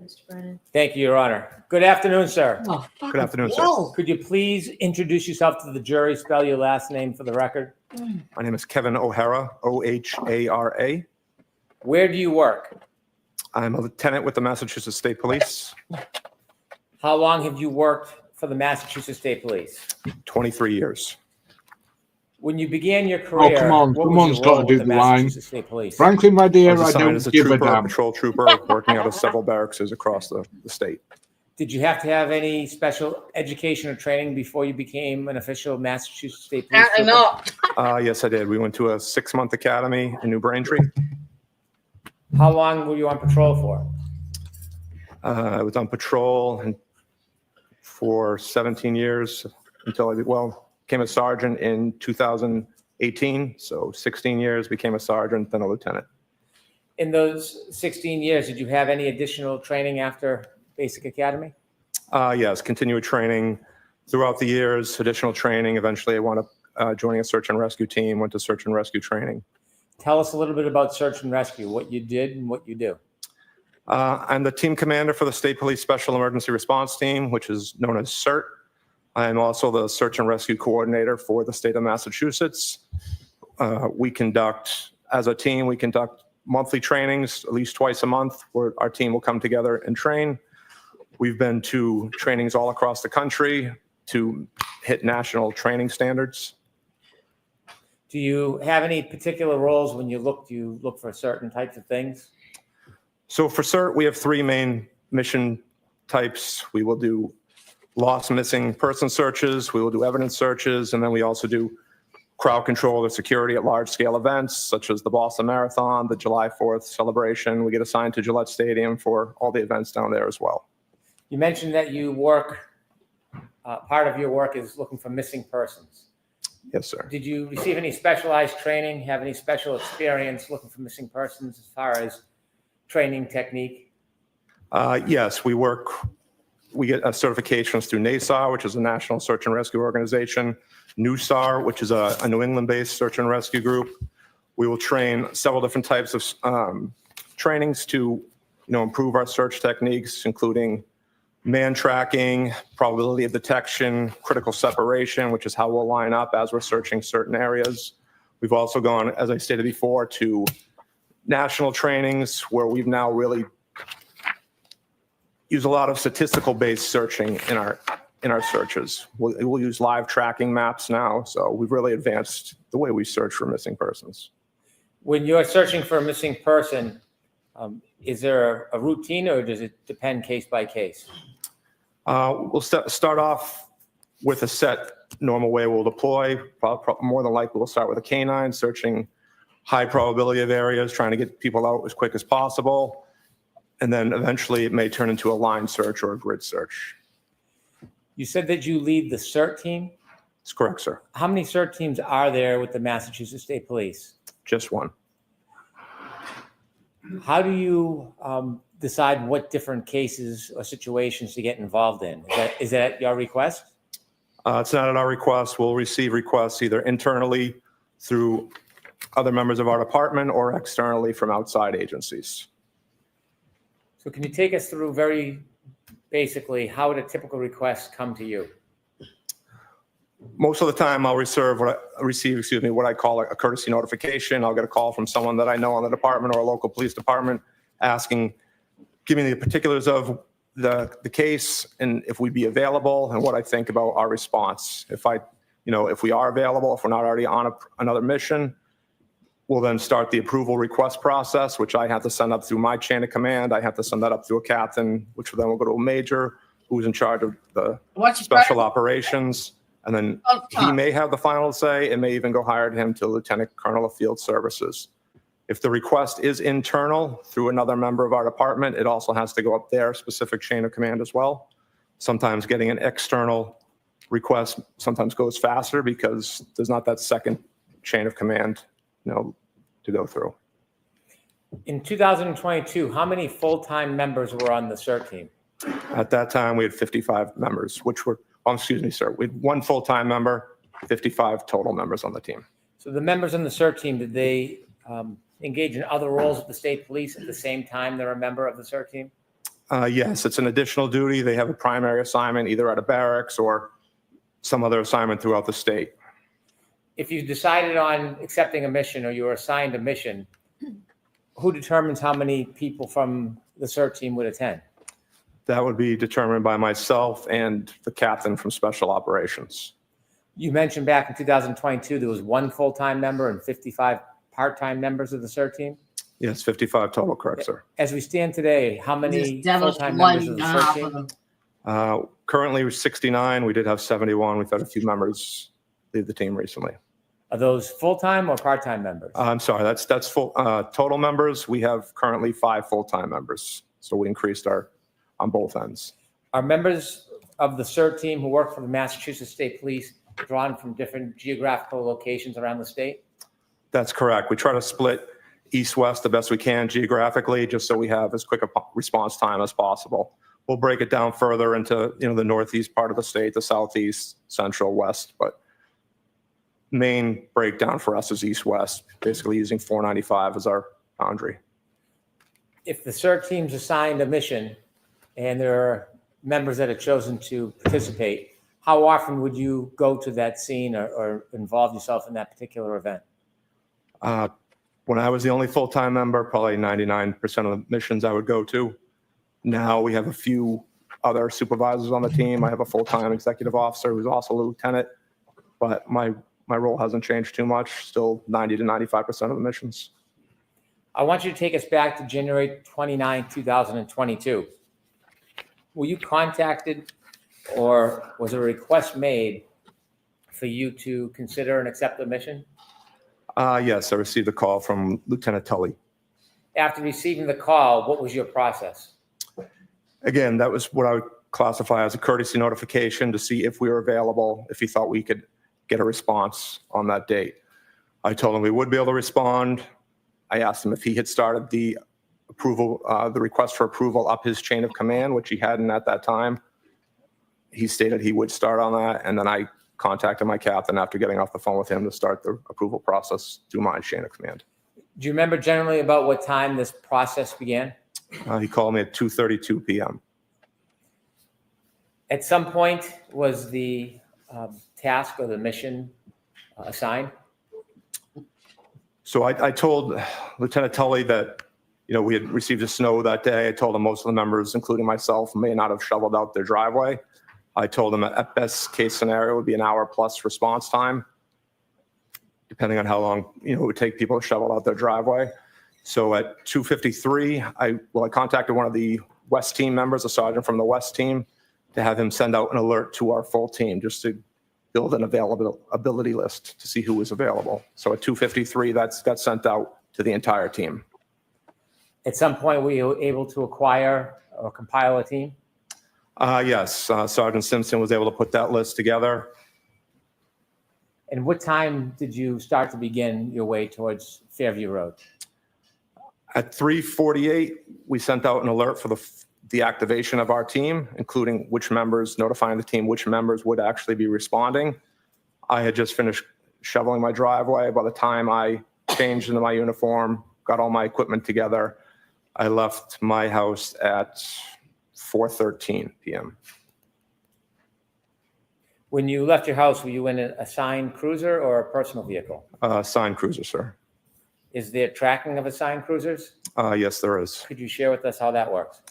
Mr. Brennan. Thank you, Your Honor. Good afternoon, sir. Oh, Good afternoon, sir. whoa. Could you please introduce yourself to the jury, spell your last name for the record? My name is Kevin O'Hara, O-H-A-R-A. Where do you work? I'm a lieutenant with the Massachusetts State Police, How long have you worked for the Massachusetts State Police? 23 years. When you began your career, come on, what someone's was your role gotta do with the the line. Massachusetts State Police? Frankly, my I dear, was I assigned don't as a give a trooper, damn. patrol trooper, working out of several barracks across the state. Did you have to have any special education or training before you became an official Massachusetts State Police Apparently trooper? not. Yes, I did. We went to a 6-month academy in New Braintree. How long were you on patrol for? I was on patrol for 17 years until I became a sergeant in 2018. So 16 years, became a sergeant, then a lieutenant. In those 16 years, did you have any additional training after basic academy? Yes, continued training throughout the years, additional training. Eventually, I wound up joining a search and rescue team, went to search and rescue training. Tell us a little bit about search and rescue, what you did and what you do. I'm the team commander for the State Police Special Emergency Response Team, which is known as CERT. I'm also the search and rescue coordinator for the state of Massachusetts. As a team, we conduct monthly trainings, at least twice a month, where our team will come together and train. We've been to trainings all across the country to hit national training standards. Do you have any particular roles when you look for certain types of things? So for CERT, we have 3 main mission types. We will do lost missing person searches, we will do evidence searches, and then we also do crowd control or security at large scale events such as the Boston Marathon, the July 4th celebration. We get assigned to Gillette Stadium for all the events down there as well. You mentioned that you work, part of your work is looking for missing persons. Yes, sir. Did you receive any specialized training, have any special experience looking for missing persons as far as training technique? Yes, we get certifications through NASAR, which is a National Search and Rescue Organization, NUSAR, which is a New England-based search and rescue group. We will train several different types of trainings to, improve our search techniques, including man tracking, probability of detection, critical separation, which is how we'll line up as we're searching certain areas. We've also gone, as I stated before, to national trainings where we've now really use a lot of statistical-based searching in our searches. We'll use live tracking maps now, so we've really advanced the way we search for missing persons. When you're searching for a missing person, is there a routine or does it depend case by case? We'll start off with a set normal way we'll deploy. More than likely, we'll start with a canine, searching high probability of areas, trying to get people out as quick as possible. And then eventually it may turn into a line search or a grid search. You said that you lead the CERT team. That's correct, sir. How many CERT teams are there with the Massachusetts State Police? Just one. How do you decide what different cases or situations to get involved in? Is that at your request? It's not at our request. We'll receive requests either internally through other members of our department or externally from outside agencies. So can you take us through very basically how would a typical request come to you? Most of the time I'll receive what I call a courtesy notification. I'll get a call from someone that I know on the department or a local police department giving me the particulars of the case and if we'd be available and what I think about our response. If we are available, if we're not already on another mission, we'll then start the approval request process, which I have to send up through my chain of command. I have to send that up through a captain, which then will go to a major who's in charge of the special operations. And then he may have the final say. It may even go higher to him to Lieutenant Colonel of Field Services. If the request is internal through another member of our department, it also has to go up their specific chain of command as well. Sometimes getting an external request sometimes goes faster because there's not that second chain of command to go through. In 2022, how many full-time members were on the CERT team? At that time, we had 55 members, which were, we had 1 full-time member, 55 total members on the team. So the members on the CERT team, did they engage in other roles with the state police at the same time they're a member of the CERT team? Yes, it's an additional duty. They have a primary assignment either at a barracks or some other assignment throughout the state. If you decided on accepting a mission or you were assigned a mission, who determines how many people from the CERT team would attend? That would be determined by myself and the captain from Special Operations. You mentioned back in 2022, there was 1 full-time member and 55 part-time members of the CERT team. Yes, 55 total, correct, sir. As we stand today, how many There's full-time one members of the and a CERT half team? of them. Currently, we're 69. We did have 71. We've had a few members leave the team recently. Are those full-time or part-time members? I'm sorry, that's full total members. We have currently 5 full-time members. So we increased our on both ends. Are members of the CERT team who work for the Massachusetts State Police drawn from different geographical locations around the state? That's correct. We try to split east-west the best we can geographically, just so we have as quick a response time as possible. We'll break it down further into the northeast part of the state, the southeast, central, west, but main breakdown for us is east-west, basically using 495 as our boundary. If the CERT team's assigned a mission and there are members that have chosen to participate, how often would you go to that scene or involve yourself in that particular event? When I was the only full-time member, probably 99% of the missions I would go to. Now we have a few other supervisors on the team. I have a full-time executive officer who's also a lieutenant, but my role hasn't changed too much, still 90 to 95% of the missions. I want you to take us back to January 29, 2022. Were you contacted or was a request made for you to consider and accept the mission? Yes, I received a call from Lieutenant Tully. After receiving the call, what was your process? Again, that was what I would classify as a courtesy notification to see if we were available, if he thought we could get a response on that date. I told him we would be able to respond. I asked him if he had started the approval, the request for approval up his chain of command, which he hadn't at that time. He stated he would start on that, and then I contacted my captain after getting off the phone with him to start the approval process through my chain of command. Do you remember generally about what time this process began? He called me at 2:32 p.m. At some point, was the task or the mission assigned? So I told Lieutenant Tully that, we had received a snow that day. I told him most of the members, including myself, may not have shoveled out their driveway. I told him at best case scenario would be an hour plus response time, depending on how long, it would take people to shovel out their driveway. So at 2:53, I contacted one of the West team members, a sergeant from the West team, to have him send out an alert to our full team just to build an availability list to see who was available. So at 2:53, that got sent out to the entire team. At some point, were you able to acquire or compile a team? Yes, Sergeant Simpson was able to put that list together. And what time did you start to begin your way towards Fairview Road? At 3:48, we sent out an alert for the activation of our team, including which members, notifying the team which members would actually be responding. I had just finished shoveling my driveway. By the time I changed into my uniform, got all my equipment together, I left my house at 4:13 p.m. When you left your house, were you in an assigned cruiser or a personal vehicle? Signed cruiser, sir. Is there tracking of assigned cruisers? Yes, there is. Could you share with us how that works?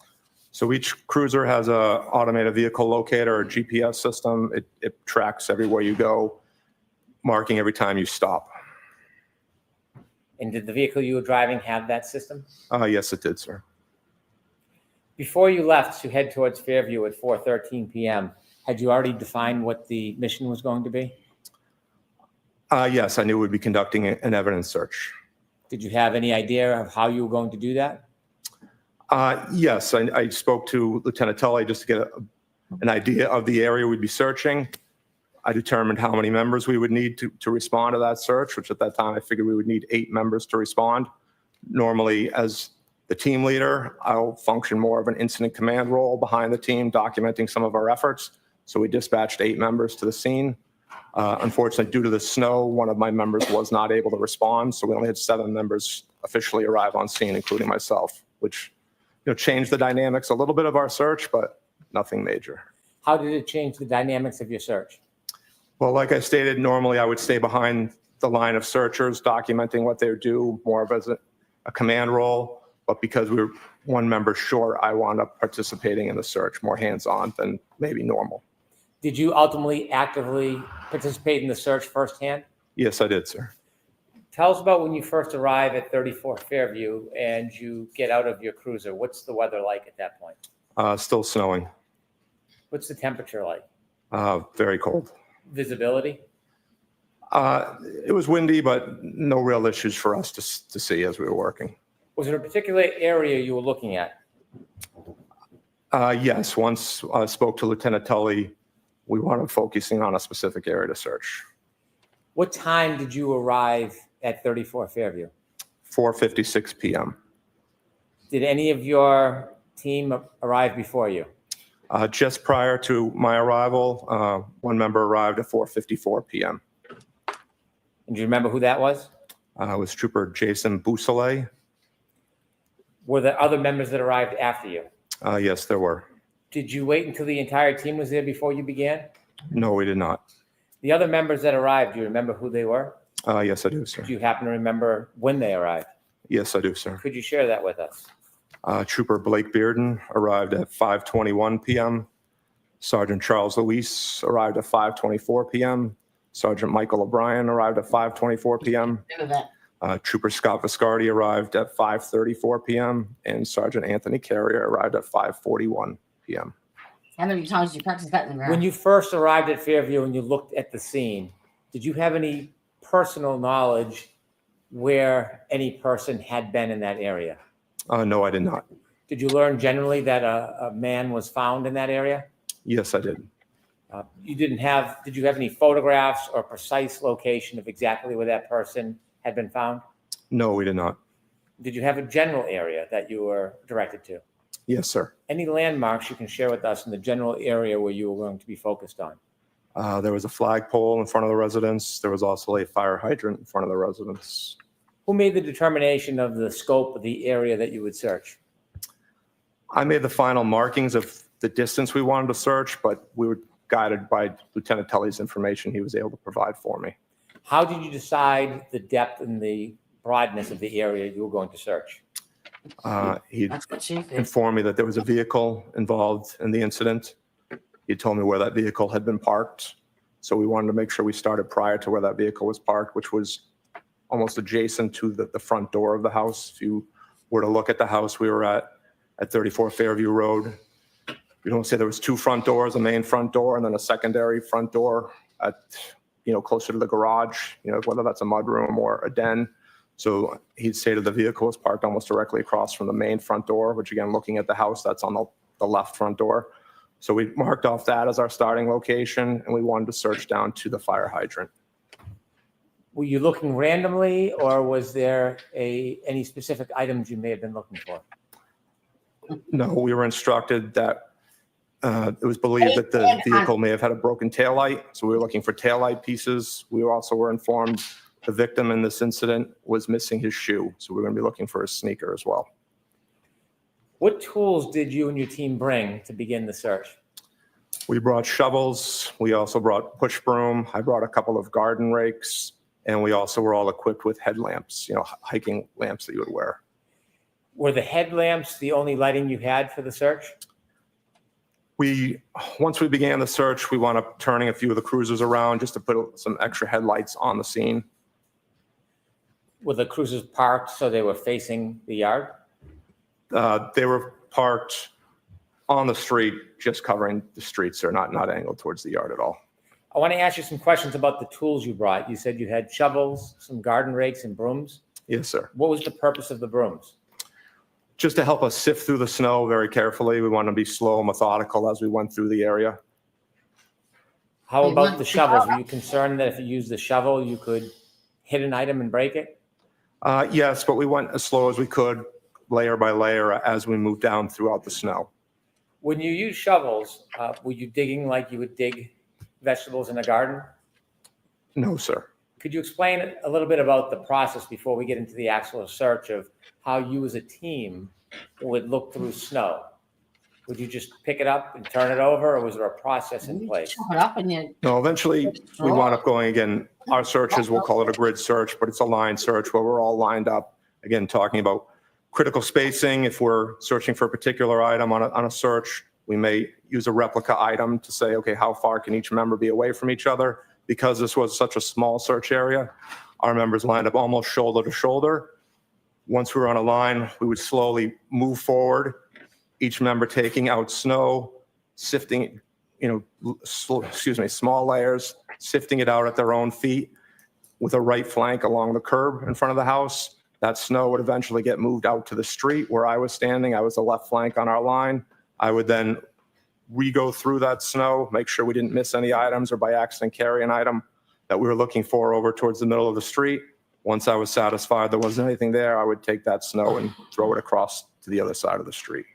So each cruiser has a automated vehicle locator or GPS system. It tracks everywhere you go, marking every time you stop. And did the vehicle you were driving have that system? Yes, it did, sir. Before you left to head towards Fairview at 4:13 p.m., had you already defined what the mission was going to be? Yes, I knew we'd be conducting an evidence search. Did you have any idea of how you were going to do that? Yes, I spoke to Lieutenant Tully just to get an idea of the area we'd be searching. I determined how many members we would need to respond to that search, which at that time I figured we would need 8 members to respond. Normally, as the team leader, I'll function more of an incident command role behind the team, documenting some of our efforts. So we dispatched 8 members to the scene. Unfortunately, due to the snow, one of my members was not able to respond. So we only had 7 members officially arrive on scene, including myself, which change the dynamics a little bit of our search, but nothing major. How did it change the dynamics of your search? Well, like I stated, normally I would stay behind the line of searchers, documenting what they do, more of as a command role. But because we were one member short, I wound up participating in the search more hands-on than maybe normal. Did you ultimately actively participate in the search firsthand? Yes, I did, sir. Tell us about when you first arrive at 34 Fairview and you get out of your cruiser. What's the weather like at that point? Still snowing. What's the temperature like? Very cold. Visibility? It was windy, but no real issues for us to see as we were working. Was there a particular area you were looking at? Yes, once I spoke to Lieutenant Tully, we wanted focusing on a specific area to search. What time did you arrive at 34 Fairview? 4:56 p.m. Did any of your team arrive before you? Just prior to my arrival, one member arrived at 4:54 p.m. And do you remember who that was? It was Trooper Jason Bousselet. Were there other members that arrived after you? Yes, there were. Did you wait until the entire team was there before you began? No, we did not. The other members that arrived, do you remember who they were? Yes, I do, sir. Do you happen to remember when they arrived? Yes, I do, sir. Could you share that with us? Trooper Blake Bearden arrived at 5:21 p.m. Sergeant Charles Luis arrived at 5:24 p.m. Sergeant Michael O'Brien arrived at 5:24 p.m. Trooper Scott Viscardi arrived at 5:34 p.m. and Sergeant Anthony Carrier arrived at 5:41 p.m. How many times did you practice that in the ground? When you first arrived at Fairview and you looked at the scene, did you have any personal knowledge where any person had been in that area? No, I did not. Did you learn generally that a man was found in that area? Yes, I did. Did you have any photographs or precise location of exactly where that person had been found? No, we did not. Did you have a general area that you were directed to? Yes, sir. Any landmarks you can share with us in the general area where you were going to be focused on? There was a flagpole in front of the residence. There was also a fire hydrant in front of the residence. Who made the determination of the scope of the area that you would search? I made the final markings of the distance we wanted to search, but we were guided by Lieutenant Tully's information he was able to provide for me. How did you decide the depth and the broadness of the area you were going to search? He That's what she did. informed me that there was a vehicle involved in the incident. He told me where that vehicle had been parked. So we wanted to make sure we started prior to where that vehicle was parked, which was almost adjacent to the front door of the house. If you were to look at the house we were at 34 Fairview Road, you don't say there was two front doors, a main front door and then a secondary front door at, closer to the garage, whether that's a mudroom or a den. So he'd stated the vehicle was parked almost directly across from the main front door, which again, looking at the house, that's on the left front door. So we marked off that as our starting location and we wanted to search down to the fire hydrant. Were you looking randomly or was there any specific items you may have been looking for? No, we were instructed that it was believed that the vehicle may have had a broken taillight. So we were looking for taillight pieces. We also were informed the victim in this incident was missing his shoe. So we're going to be looking for his sneaker as well. What tools did you and your team bring to begin the search? We brought shovels. We also brought push broom. I brought a couple of garden rakes. And we also were all equipped with headlamps, hiking lamps that you would wear. Were the headlamps the only lighting you had for the search? Once we began the search, we wound up turning a few of the cruisers around just to put some extra headlights on the scene. Were the cruisers parked so they were facing the yard? They were parked on the street, just covering the streets. They're not angled towards the yard at all. I want to ask you some questions about the tools you brought. You said you had shovels, some garden rakes, and brooms. Yes, sir. What was the purpose of the brooms? Just to help us sift through the snow very carefully. We want to be slow and methodical as we went through the area. How about the shovels? Were you concerned that if you used the shovel, you could hit an item and break it? Yes, but we went as slow as we could, layer by layer, as we moved down throughout the snow. When you use shovels, were you digging like you would dig vegetables in a garden? No, sir. Could you explain a little bit about the process before we get into the actual search of how you as a team would look through snow? Would you just pick it up and turn it over, or was there a process in You place? chop it up and you No, eventually we wound up going again, our searches, we'll call it a grid search, but it's a line search where we're all lined up. Again, talking about critical spacing. If we're searching for a particular item on a search, we may use a replica item to say, okay, how far can each member be away from each other? Because this was such a small search area, our members lined up almost shoulder to shoulder. Once we were on a line, we would slowly move forward, each member taking out snow, sifting, small layers, sifting it out at their own feet with a right flank along the curb in front of the house. That snow would eventually get moved out to the street where I was standing. I was the left flank on our line. I would then re-go through that snow, make sure we didn't miss any items or by accident carry an item that we were looking for over towards the middle of the street. Once I was satisfied there wasn't anything there, I would take that snow and throw it across to the other side of the street.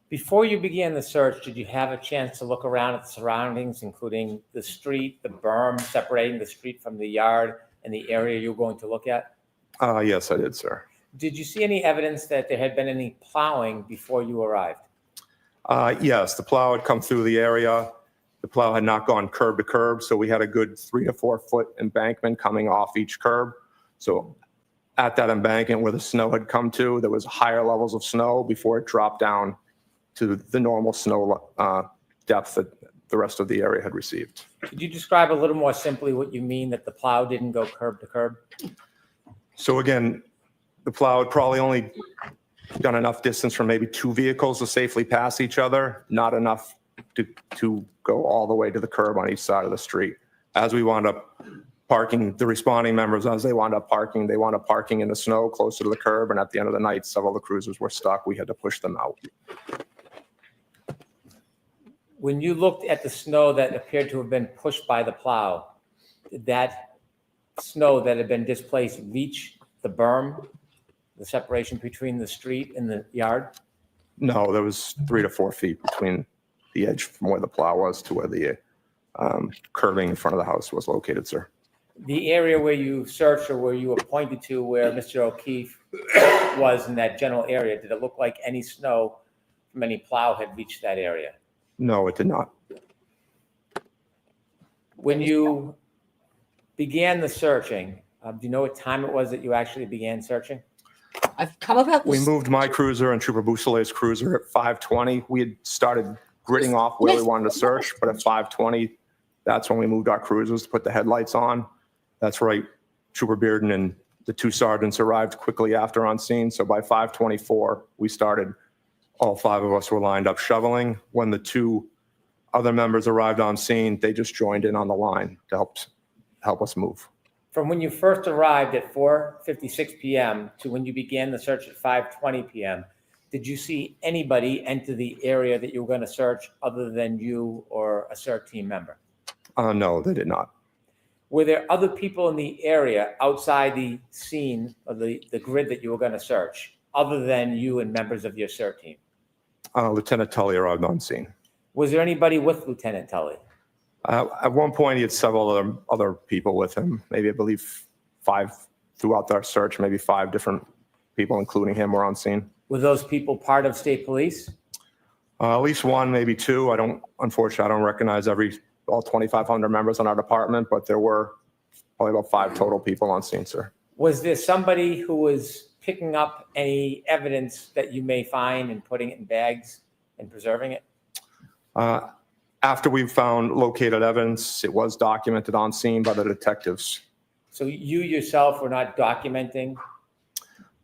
Before you began the search, did you have a chance to look around at the surroundings, including the street, the berm separating the street from the yard, and the area you were going to look at? Yes, I did, sir. Did you see any evidence that there had been any plowing before you arrived? Yes, the plow had come through the area. The plow had not gone curb to curb, so we had a good 3 to 4 foot embankment coming off each curb. So at that embankment where the snow had come to, there was higher levels of snow before it dropped down to the normal snow depth that the rest of the area had received. Could you describe a little more simply what you mean that the plow didn't go curb to curb? So again, the plow had probably only done enough distance for maybe 2 vehicles to safely pass each other, not enough to go all the way to the curb on each side of the street. As we wound up parking, the responding members, as they wound up parking in the snow closer to the curb, and at the end of the night, several of the cruisers were stuck. We had to push them out. When you looked at the snow that appeared to have been pushed by the plow, did that snow that had been displaced reach the berm, the separation between the street and the yard? No, there was 3 to 4 feet between the edge from where the plow was to where the curbing in front of the house was located, sir. The area where you searched or where you were pointed to where Mr. O'Keefe was in that general area, did it look like any snow from any plow had reached that area? No, it did not. When you began the searching, do you know what time it was that you actually began searching? I've come about We this. moved my cruiser and Trooper Boussolet's cruiser at 5:20. We had started gridding off where we wanted to search, but at 5:20, that's when we moved our cruisers to put the headlights on. That's right. Trooper Bearden and the 2 sergeants arrived quickly after on scene. So by 5:24, we started, all 5 of us were lined up shoveling. When the 2 other members arrived on scene, they just joined in on the line to help us move. From when you first arrived at 4:56 p.m. to when you began the search at 5:20 p.m., did you see anybody enter the area that you were going to search other than you or a CERT team member? No, they did not. Were there other people in the area outside the scene of the grid that you were going to search other than you and members of your CERT team? Lieutenant Tully arrived on scene. Was there anybody with Lieutenant Tully? At one point, he had several other people with him. Maybe, I believe, 5 throughout our search. Maybe 5 different people, including him, were on scene. Were those people part of state police? At least 1, maybe 2. Unfortunately, I don't recognize all 2,500 members on our department, but there were probably about 5 total people on scene, sir. Was there somebody who was picking up any evidence that you may find and putting it in bags and preserving it? After we found located evidence, it was documented on scene by the detectives. So you yourself were not documenting?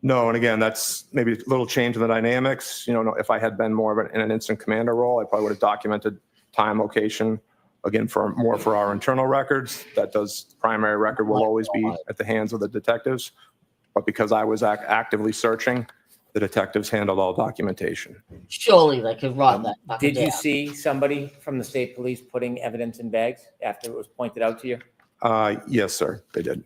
No, and again, that's maybe a little change in the dynamics. If I had been more of in an instant commander role, I probably would have documented time, location, again, for our internal records. The primary record will always be at the hands of the detectives. But because I was actively searching, the detectives handled all documentation. Surely they could write that. Did you see somebody from the state police putting evidence in bags after it was pointed out to you? Yes, sir, they did.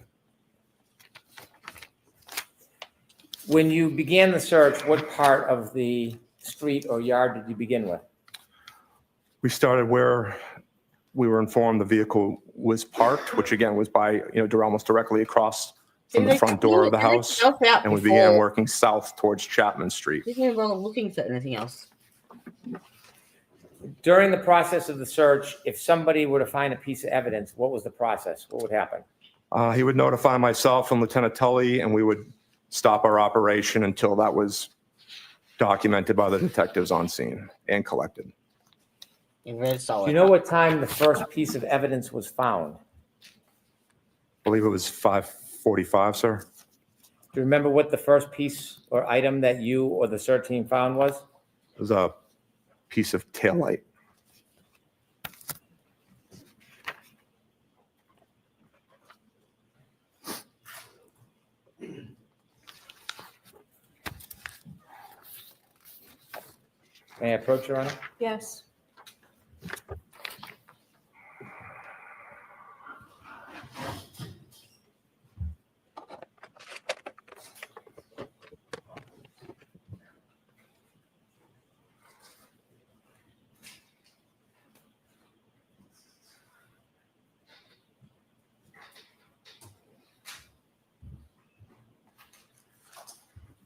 When you began the search, what part of the street or yard did you begin with? We started where we were informed the vehicle was parked, which again was by, almost directly across from Did the they front door of the clean house. anything else out And we began before? working south towards Chapman Street. Didn't even bother looking for anything else. During the process of the search, if somebody were to find a piece of evidence, what was the process? What would happen? He would notify myself and Lieutenant Tully, and we would stop our operation until that was documented by the detectives on scene and collected. You're very Do solid. you know what time the first piece of evidence was found? I believe it was 5:45, sir. Do you remember what the first piece or item that you or the search team found was? It was a piece of taillight. May I approach, Your Honor? Yes.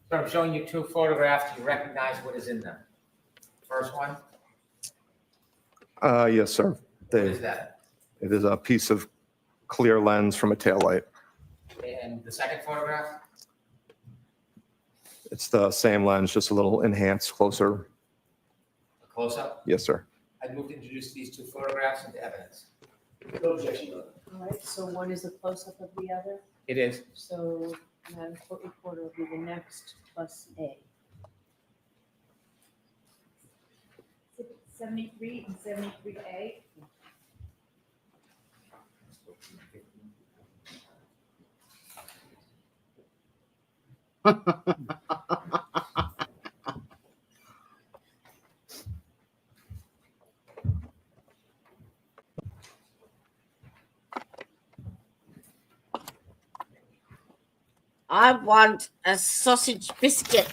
So I'm showing you two photographs. Do you recognize what is in them? First one, Yes, sir. what is that? It is a piece of clear lens from a taillight. And the second photograph? It's the same lens, just a little enhanced, closer. A close-up? Yes, sir. I move to introduce these two photographs into evidence. All right, so one is a close-up of the other, It is. so Madam Court Reporter will be the next plus A. 73 and 73A. I want a sausage biscuit.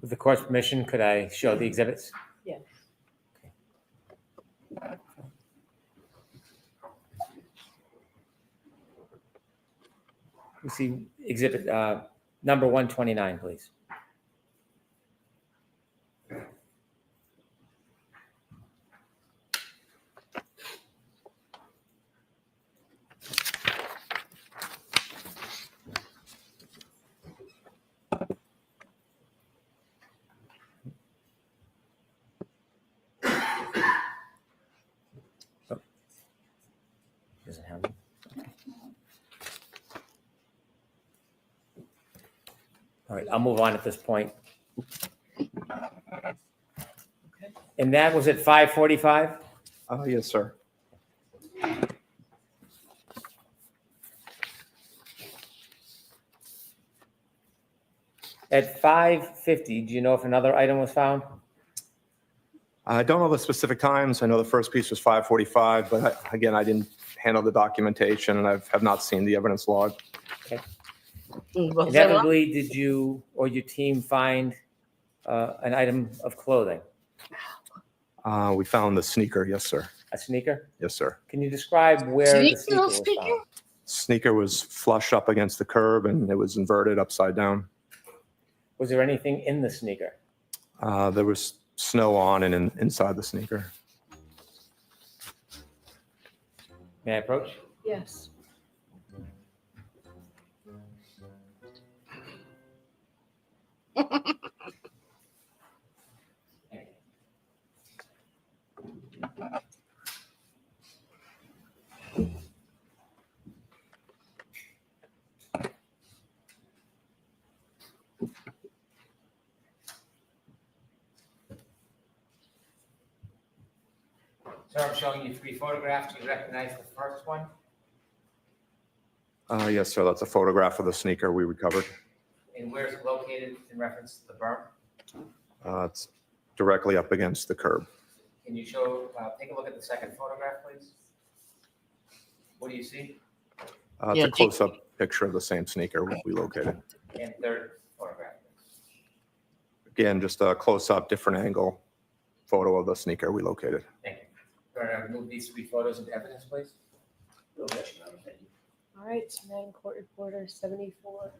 With the court's permission, could I show the exhibits? Yes. We see exhibit number 129, please. Oh. Doesn't have it. All right, I'll move on at this point. And that was at 5:45? Yes, sir. At 5:50, do you know if another item was found? I don't know the specific times. I know the first piece was 5:45, but again, I didn't handle the documentation and I have not seen the evidence log. Was there one? Inevitably, did you or your team find an item of clothing? We found the sneaker. Yes, sir. A sneaker? Yes, sir. Can you describe where the Sneaker, sneaker was sneaker? found? Sneaker was flush up against the curb and it was inverted upside down. Was there anything in the sneaker? There was snow on and inside the sneaker. May I approach? Yes. Sir, I'm showing you three photographs. Do you recognize the first one? Yes, sir. That's a photograph of the sneaker we recovered. And where is it located in reference to the berm? It's directly up against the curb. Can you show, take a look at the second photograph, please? What do you see? It's Yeah, a close-up picture of the same sneaker we located. And third photograph. Again, just a close-up, different angle photo of the sneaker we located. Thank you. All right, remove these 3 photos into evidence, please. All right, tonight in court reporter 74A.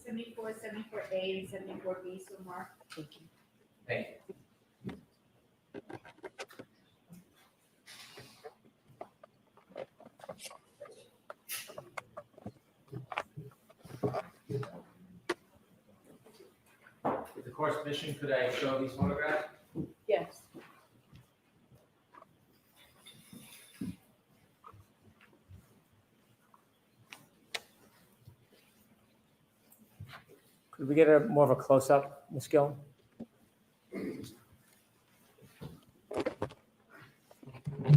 Seventy-four, 74A, and 74B, so mark. Thank you. Thank you. With the court's permission, could I show these photographs? Yes. Could we get a more of a close-up, Ms. Gilman?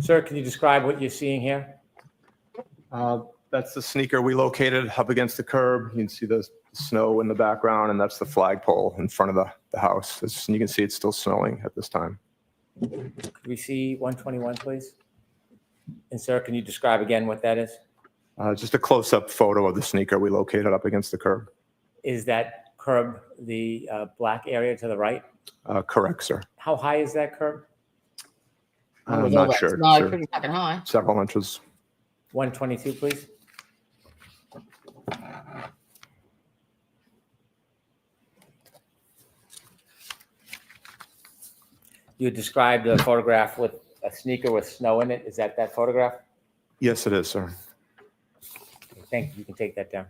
Sir, can you describe what you're seeing here? That's the sneaker we located up against the curb. You can see the snow in the background, and that's the flagpole in front of the house. And you can see it's still snowing at this time. Could we see 121, please? And sir, can you describe again what that is? Just a close-up photo of the sneaker we located up against the curb. Is that curb the black area to the right? Correct, sir. How high is that curb? I'm With all not that sure. snow, sir. pretty fucking high. Several inches. 122, please. You described a photograph with a sneaker with snow in it. Is that photograph? Yes, it is, sir. Okay, thank you. You can take that down.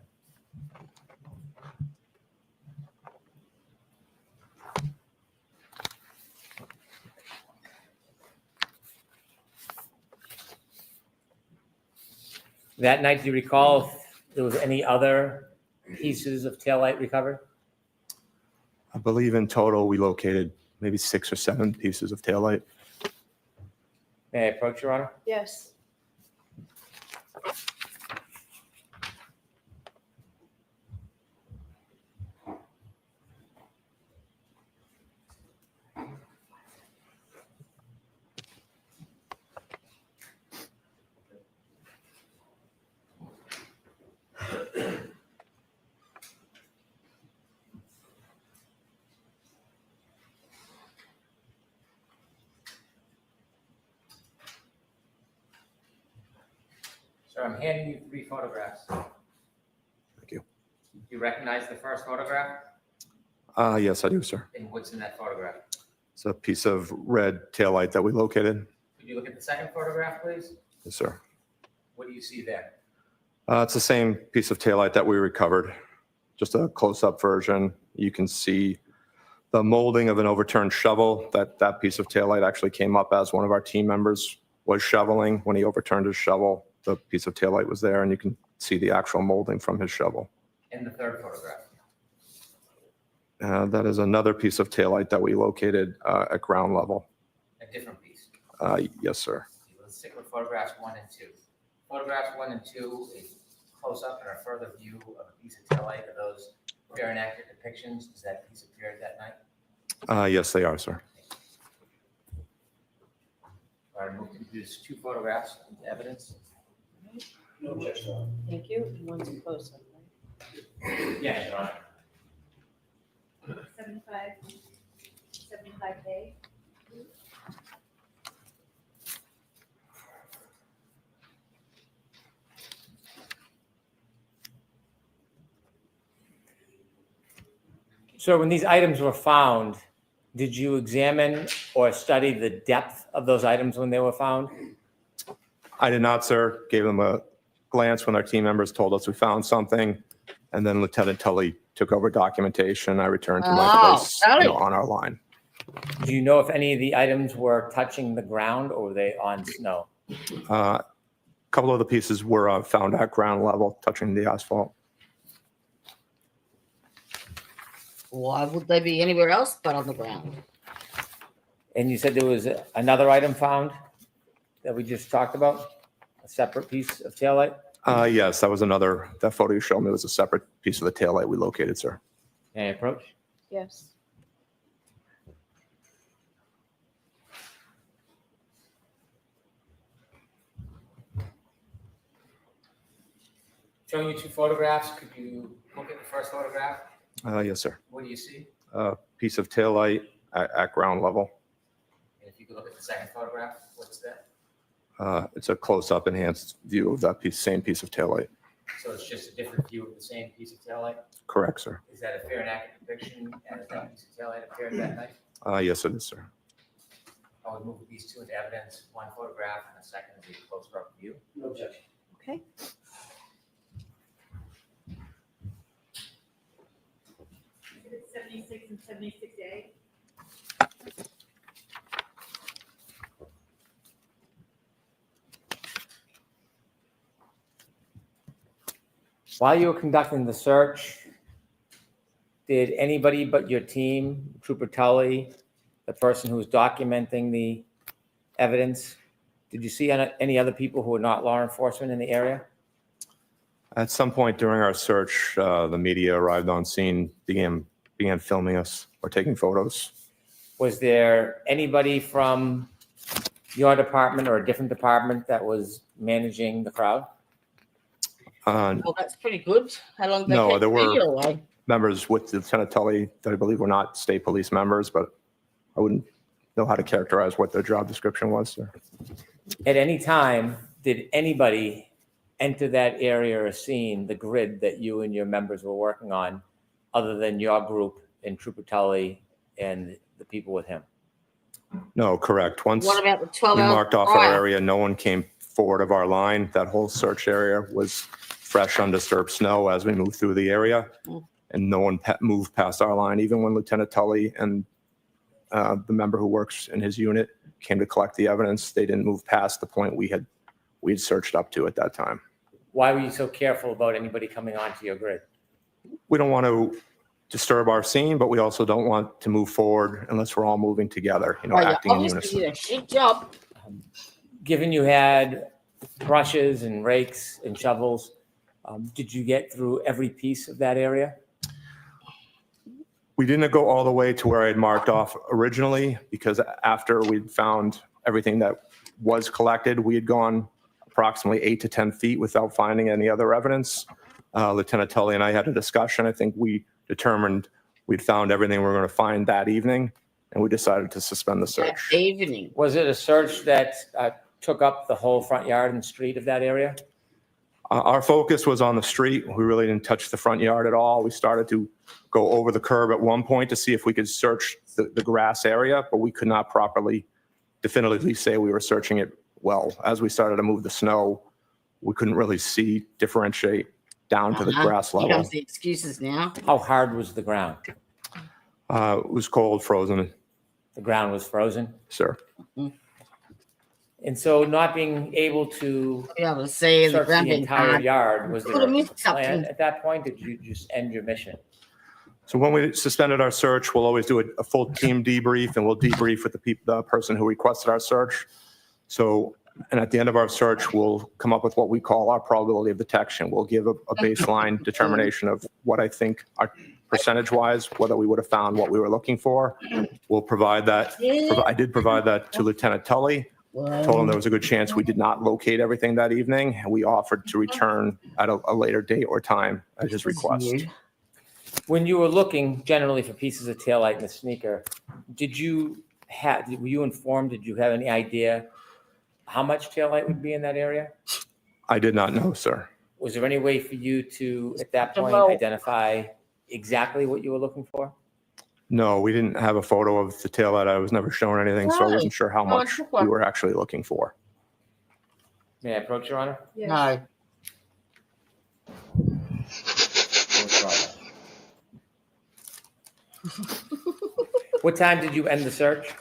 That night, do you recall if there was any other pieces of taillight recovered? I believe in total, we located maybe 6 or 7 pieces of taillight. May I approach, Your Honor? Yes. Sir, I'm handing you 3 photographs. Thank you. Do you recognize the first photograph? Yes, I do, sir. And what's in that photograph? It's a piece of red taillight that we located. Could you look at the second photograph, please? Yes, sir. What do you see there? It's the same piece of taillight that we recovered, just a close-up version. You can see the molding of an overturned shovel. That piece of taillight actually came up as one of our team members was shoveling. When he overturned his shovel, the piece of taillight was there, and you can see the actual molding from his shovel. And the third photograph? That is another piece of taillight that we located at ground level. A different piece? Yes, sir. Let's stick with photographs 1 and 2. Photographs 1 and 2, a close-up and a further view of a piece of taillight. Are those fair and accurate depictions? Does that piece appear that night? Yes, they are, sir. All right, move to introduce 2 photographs into evidence. Thank you. And one's a close-up, right? Yes, Your Honor. 75, 75A. So when these items were found, did you examine or study the depth of those items when they were found? I did not, sir. Gave them a glance when our team members told us we found something, and then Lieutenant Tully took over documentation. I returned to my Oh, place Tully. on our line. Do you know if any of the items were touching the ground or were they on snow? A couple of the pieces were found at ground level, touching the asphalt. Why would they be anywhere else but on the ground? And you said there was another item found that we just talked about? A separate piece of taillight? Yes, that was another, that photo you showed me was a separate piece of the taillight we located, sir. May I approach? Yes. Showing you two photographs. Could you look at the first photograph? Yes, sir. What do you see? Piece of taillight at ground level. And if you could look at the second photograph, what's that? It's a close-up enhanced view of that same piece of taillight. So it's just a different view of the same piece of taillight? Correct, sir. Is that a fair and accurate depiction as that piece of taillight appeared that night? Yes, it is, sir. I would move these two into evidence, one photograph and the second is a closer up view. No objection. Okay. Exhibit 76 and 76A. While you were conducting the search, did anybody but your team, Trooper Tully, the person who was documenting the evidence, did you see any other people who were not law enforcement in the area? At some point during our search, the media arrived on scene, began filming us or taking photos. Was there anybody from your department or a different department that was managing the crowd? Well, that's pretty good. How long did they No, keep there were- you away? Members with Lieutenant Tully that I believe were not state police members, but I wouldn't know how to characterize what their job description was, sir. At any time, did anybody enter that area or scene, the grid that you and your members were working on, other than your group and Trooper Tully and the people with him? No, correct. Once What about the 12 we hours marked off our prior? area, no one came forward of our line. That whole search area was fresh, undisturbed snow as we moved through the area. Mm. And no one moved past our line, even when Lieutenant Tully and the member who works in his unit came to collect the evidence. They didn't move past the point we'd searched up to at that time. Why were you so careful about anybody coming onto your grid? We don't want to disturb our scene, but we also don't want to move forward unless we're all moving together, Well, you acting in obviously unison. did a shit job. Given you had brushes and rakes and shovels, did you get through every piece of that area? We didn't go all the way to where I had marked off originally because after we'd found everything that was collected, we had gone approximately 8 to 10 feet without finding any other evidence. Lieutenant Tully and I had a discussion. I think we determined we'd found everything we were going to find that evening, and we decided to suspend the That search. evening. Was it a search that took up the whole front yard and street of that area? Our focus was on the street. We really didn't touch the front yard at all. We started to go over the curb at one point to see if we could search the grass area, but we could not properly definitively say we were searching it well. As we started to move the snow, we couldn't really differentiate down to the grass Here level. comes the excuses now. How hard was the ground? It was cold, frozen, The ground was frozen. sir. And so not being able to Be able to see the search ground the being entire hard. yard, was Could there have a missed plan something. at that point? Did you just end your mission? So when we suspended our search, we'll always do a full team debrief, and we'll debrief with the person who requested our search. So, and at the end of our search, we'll come up with what we call our probability of detection. We'll give a baseline determination of what I think our percentage-wise, whether we would have found what we were looking for. We'll provide that. I did provide that to Lieutenant Tully. Told him there was a good chance we did not locate everything that evening, and we offered to return at a later date or time at his request. When you were looking generally for pieces of taillight in the sneaker, were you informed, did you have any idea how much taillight would be in that area? I did not know, sir. Was there any way for you to, at that point, Hello. identify exactly what you were looking for? No, we didn't have a photo of the taillight. I was never shown anything, so I wasn't sure how No, much took one. we were actually looking for. May I approach, Your Honor? Yes. No. What time did you end the search?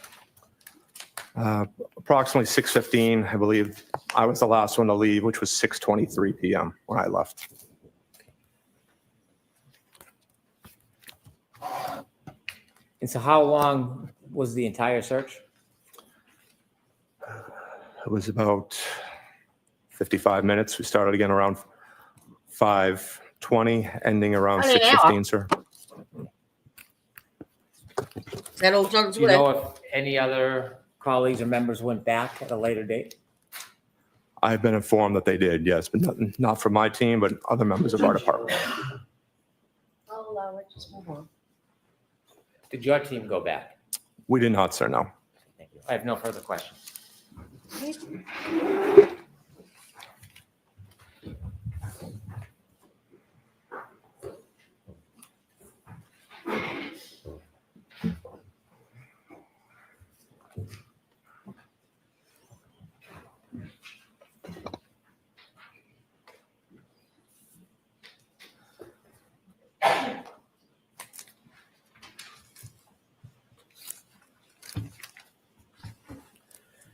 Approximately 6:15, I believe. I was the last one to leave, which was 6:23 p.m. when I left. And so how long was the entire search? It was about 55 minutes. We started again around 5 20, ending around Oh, yeah. 6:15, sir. Is that old Doug's Do you way? know if any other colleagues or members went back at a later date? I've been informed that they did, yes, but not from my team, but other members of our department. I'll allow it, just move on. Did your team go back? We did not, sir, no. Thank you. I have no further questions.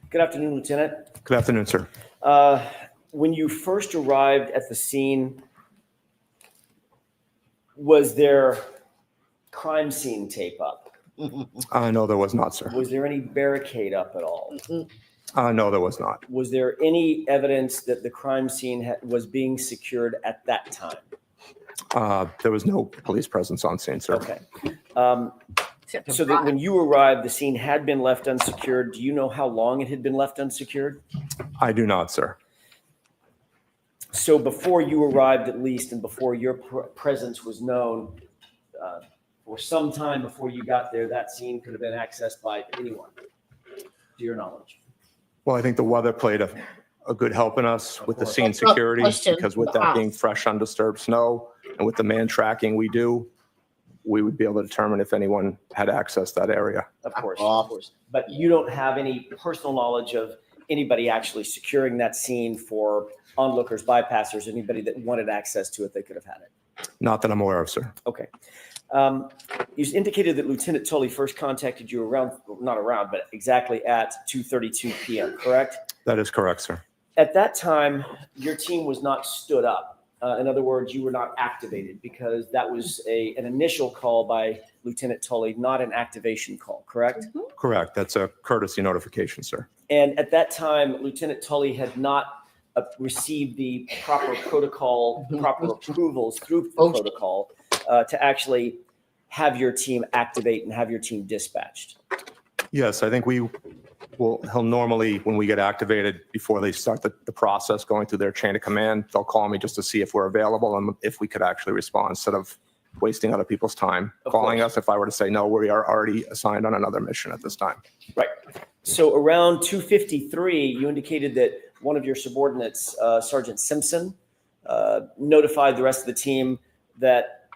Good afternoon, Lieutenant. Good afternoon, sir. When you first arrived at the scene, was there crime scene tape up? No, there was not, sir. Was there any barricade up at all? No, there was not. Was there any evidence that the crime scene was being secured at that time? There was no police presence on scene, sir. Okay. So that when you arrived, the scene had been left unsecured. Do you know how long it had been left unsecured? I do not, sir. So before you arrived, at least, and before your presence was known, for some time before you got there, that scene could have been accessed by anyone, to your knowledge. Well, I think the weather played a good help in us with the scene Well, security, question. because with that being fresh, undisturbed snow, and with the man tracking we do, we would be able to determine if anyone had access to that area. Of course, Off. of course. But you don't have any personal knowledge of anybody actually securing that scene for onlookers, bypassers, anybody that wanted access to it, they could have had it. Not that I'm aware of, sir. Okay. You indicated that Lieutenant Tully first contacted you but exactly at 2:32 p.m., correct? That is correct, sir. At that time, your team was not stood up. In other words, you were not activated because that was an initial call by Lieutenant Tully, not an activation call, correct? Correct. That's a courtesy notification, sir. And at that time, Lieutenant Tully had not received the proper protocol, proper approvals through the protocol to actually have your team activate and have your team dispatched. Yes, I think he'll normally, when we get activated, before they start the process going through their chain of command, they'll call me just to see if we're available and if we could actually respond instead of wasting other people's time calling us if I were to say, no, we are already assigned on another mission at this time. Right. So around 2:53, you indicated that one of your subordinates, Sergeant Simpson, notified the rest of the team that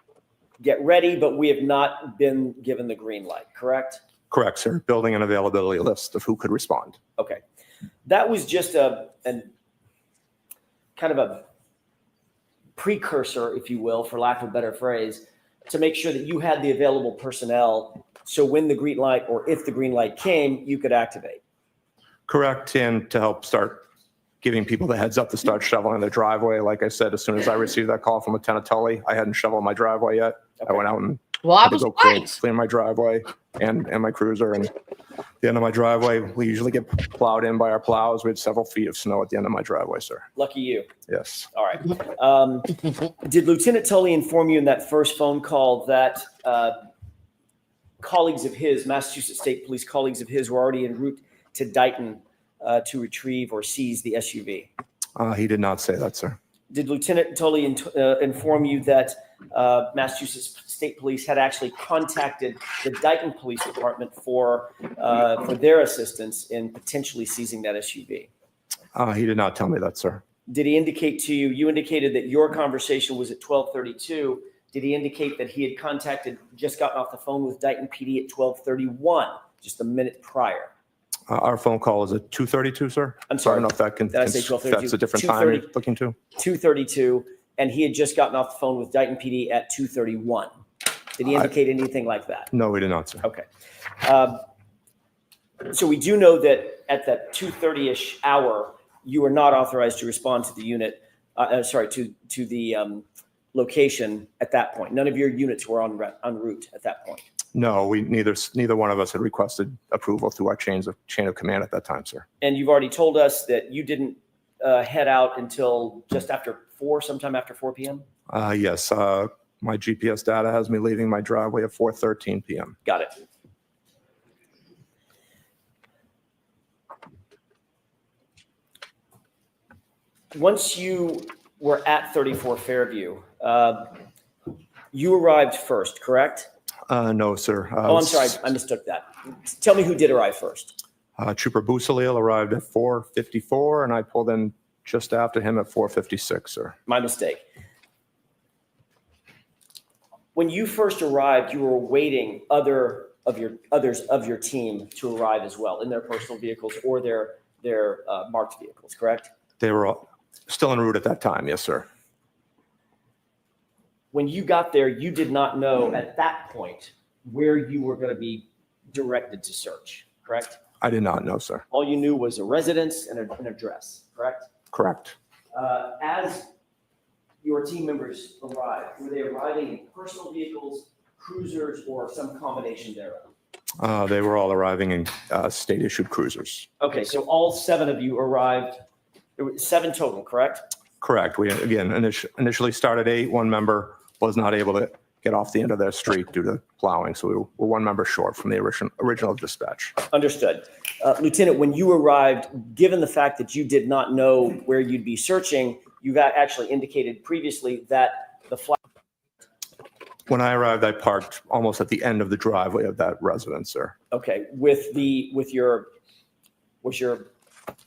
get ready, but we have not been given the green light, correct? Correct, sir. Building an availability list of who could respond. Okay. That was just a kind of a precursor, if you will, for lack of a better phrase, to make sure that you had the available personnel. So when the green light, or if the green light came, you could activate. Correct, and to help start giving people the heads up to start shoveling their driveway. Like I said, as soon as I received that call from Lieutenant Tully, I hadn't shoveled my driveway yet. I went out and Well, I had to was go right. clean my driveway and my cruiser. And at the end of my driveway, we usually get plowed in by our plows. We had several feet of snow at the end of my driveway, sir. Lucky you. Yes. All right. Did Lieutenant Tully inform you in that first phone call that colleagues of his, Massachusetts State Police colleagues of his, were already en route to Dighton to retrieve or seize the SUV? He did not say that, sir. Did Lieutenant Tully inform you that Massachusetts State Police had actually contacted the Dighton Police Department for their assistance in potentially seizing that SUV? He did not tell me that, sir. Did he indicate to you, you indicated that your conversation was at 12:32. Did he indicate that he had just gotten off the phone with Dighton PD at 12:31, just a minute prior? Our phone call is at 2:32, sir. I'm sorry. I don't know if that can, Did I say 12:32? that's a different time you're looking to. 2:32, and he had just gotten off the phone with Dighton PD at 2:31. Did he indicate anything like that? No, we did not, sir. Okay. So we do know that at that 2:30-ish hour, you were not authorized to respond to the unit, to the location at that point. None of your units were en route at that point. No, neither one of us had requested approval through our chain of command at that time, sir. And you've already told us that you didn't head out until just after 4, sometime after 4 p.m.? Yes, my GPS data has me leaving my driveway at 4:13 p.m. Got it. Once you were at 34 Fairview, you arrived first, correct? No, sir. Oh, I'm sorry, I mistook that. Tell me who did arrive first. Trooper Busalil arrived at 4:54, and I pulled in just after him at 4:56, sir. My mistake. When you first arrived, you were waiting others of your team to arrive as well in their personal vehicles or their marked vehicles, correct? They were all still en route at that time, yes, sir. When you got there, you did not know at that point where you were going to be directed to search, correct? I did not know, sir. All you knew was a residence and an address, correct? Correct. As your team members arrived, were they arriving in personal vehicles, cruisers, or some combination thereof? They were all arriving in state-issued cruisers. Okay, so all 7 of you arrived. There were 7 total, correct? Correct. We, again, initially started 8. One member was not able to get off the end of their street due to plowing, so we were 1 member short from the original dispatch. Understood. Lieutenant, when you arrived, given the fact that you did not know where you'd be searching, you've actually indicated previously that the flag. When I arrived, I parked almost at the end of the driveway of that residence, sir. Okay, was your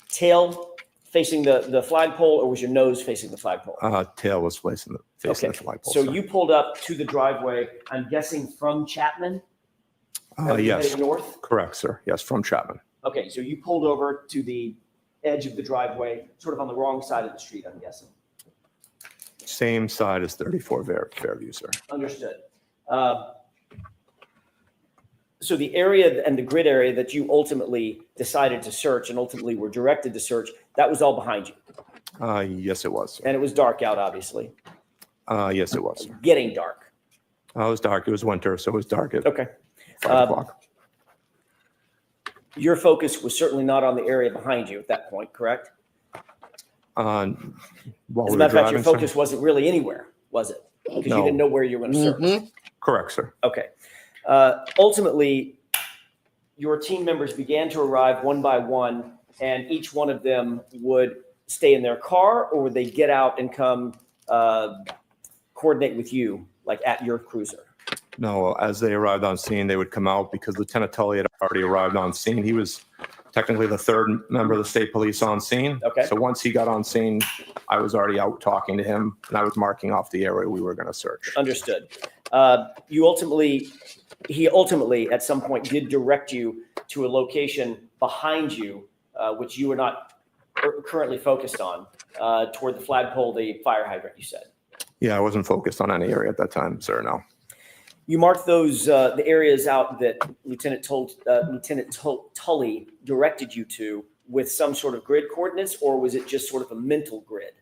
tail facing the flagpole, or was your nose facing the flagpole? Tail was facing the flagpole. So sir. you pulled up to the driveway, I'm guessing from Chapman? Yes, Heading north? correct, sir. Yes, from Chapman. Okay, so you pulled over to the edge of the driveway, sort of on the wrong side of the street, I'm guessing. Same side as 34 Fairview, sir. Understood. So the area and the grid area that you ultimately decided to search and ultimately were directed to search, that was all behind you. Yes, it was, sir. And it was dark out, obviously. Yes, it was, sir. Getting dark. It was dark. It was winter, so it was dark at Okay. 5 o'clock. Your focus was certainly not on the area behind you at that point, correct? While As we a were matter of fact, driving, your sir? focus wasn't really anywhere, was it? Because you No. didn't know where you were going to search. Mhm. Correct, sir. Okay. Ultimately, your team members began to arrive one by one, and each one of them would stay in their car, or would they get out and come coordinate with you, like at your cruiser? No, as they arrived on scene, they would come out because Lieutenant Tully had already arrived on scene. He was technically the 3rd member of the state police on scene. Okay. So once he got on scene, I was already out talking to him, and I was marking off the area we were going to search. Understood. He ultimately, at some point, did direct you to a location behind you, which you were not currently focused on, toward the flagpole, the fire hydrant, you said. Yeah, I wasn't focused on any area at that time, sir, no. You marked those the areas out that Lieutenant Tully directed you to with some sort of grid coordinates, or was it just sort of a mental grid?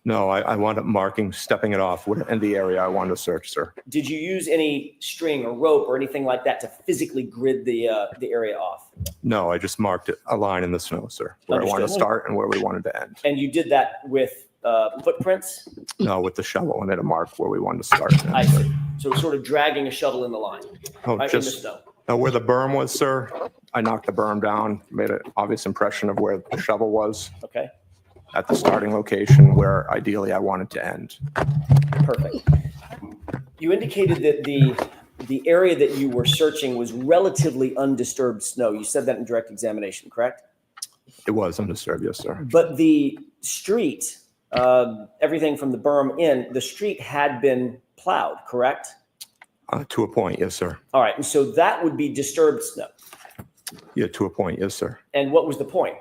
No, I wound up marking, stepping it off in the area I wanted to search, sir. Did you use any string or rope or anything like that to physically grid the area off? No, I just marked a line in the snow, sir, where I wanted to Understood. start and where we wanted to end. And you did that with footprints? No, with the shovel, and made a mark where we wanted to start. and end, I sir. see. So sort of dragging a shovel in the line, Oh, in the just snow. where the berm was, sir, I knocked the berm down, made an obvious impression of where the shovel was Okay, at the starting location where ideally I wanted to end. perfect. You indicated that the area that you were searching was relatively undisturbed snow. You said that in direct examination, correct? It was undisturbed, yes, sir. But the street, everything from the berm in, the street had been plowed, correct? To a point, yes, sir. All right, and so that would be disturbed snow. Yeah, to a point, yes, sir. And what was the point?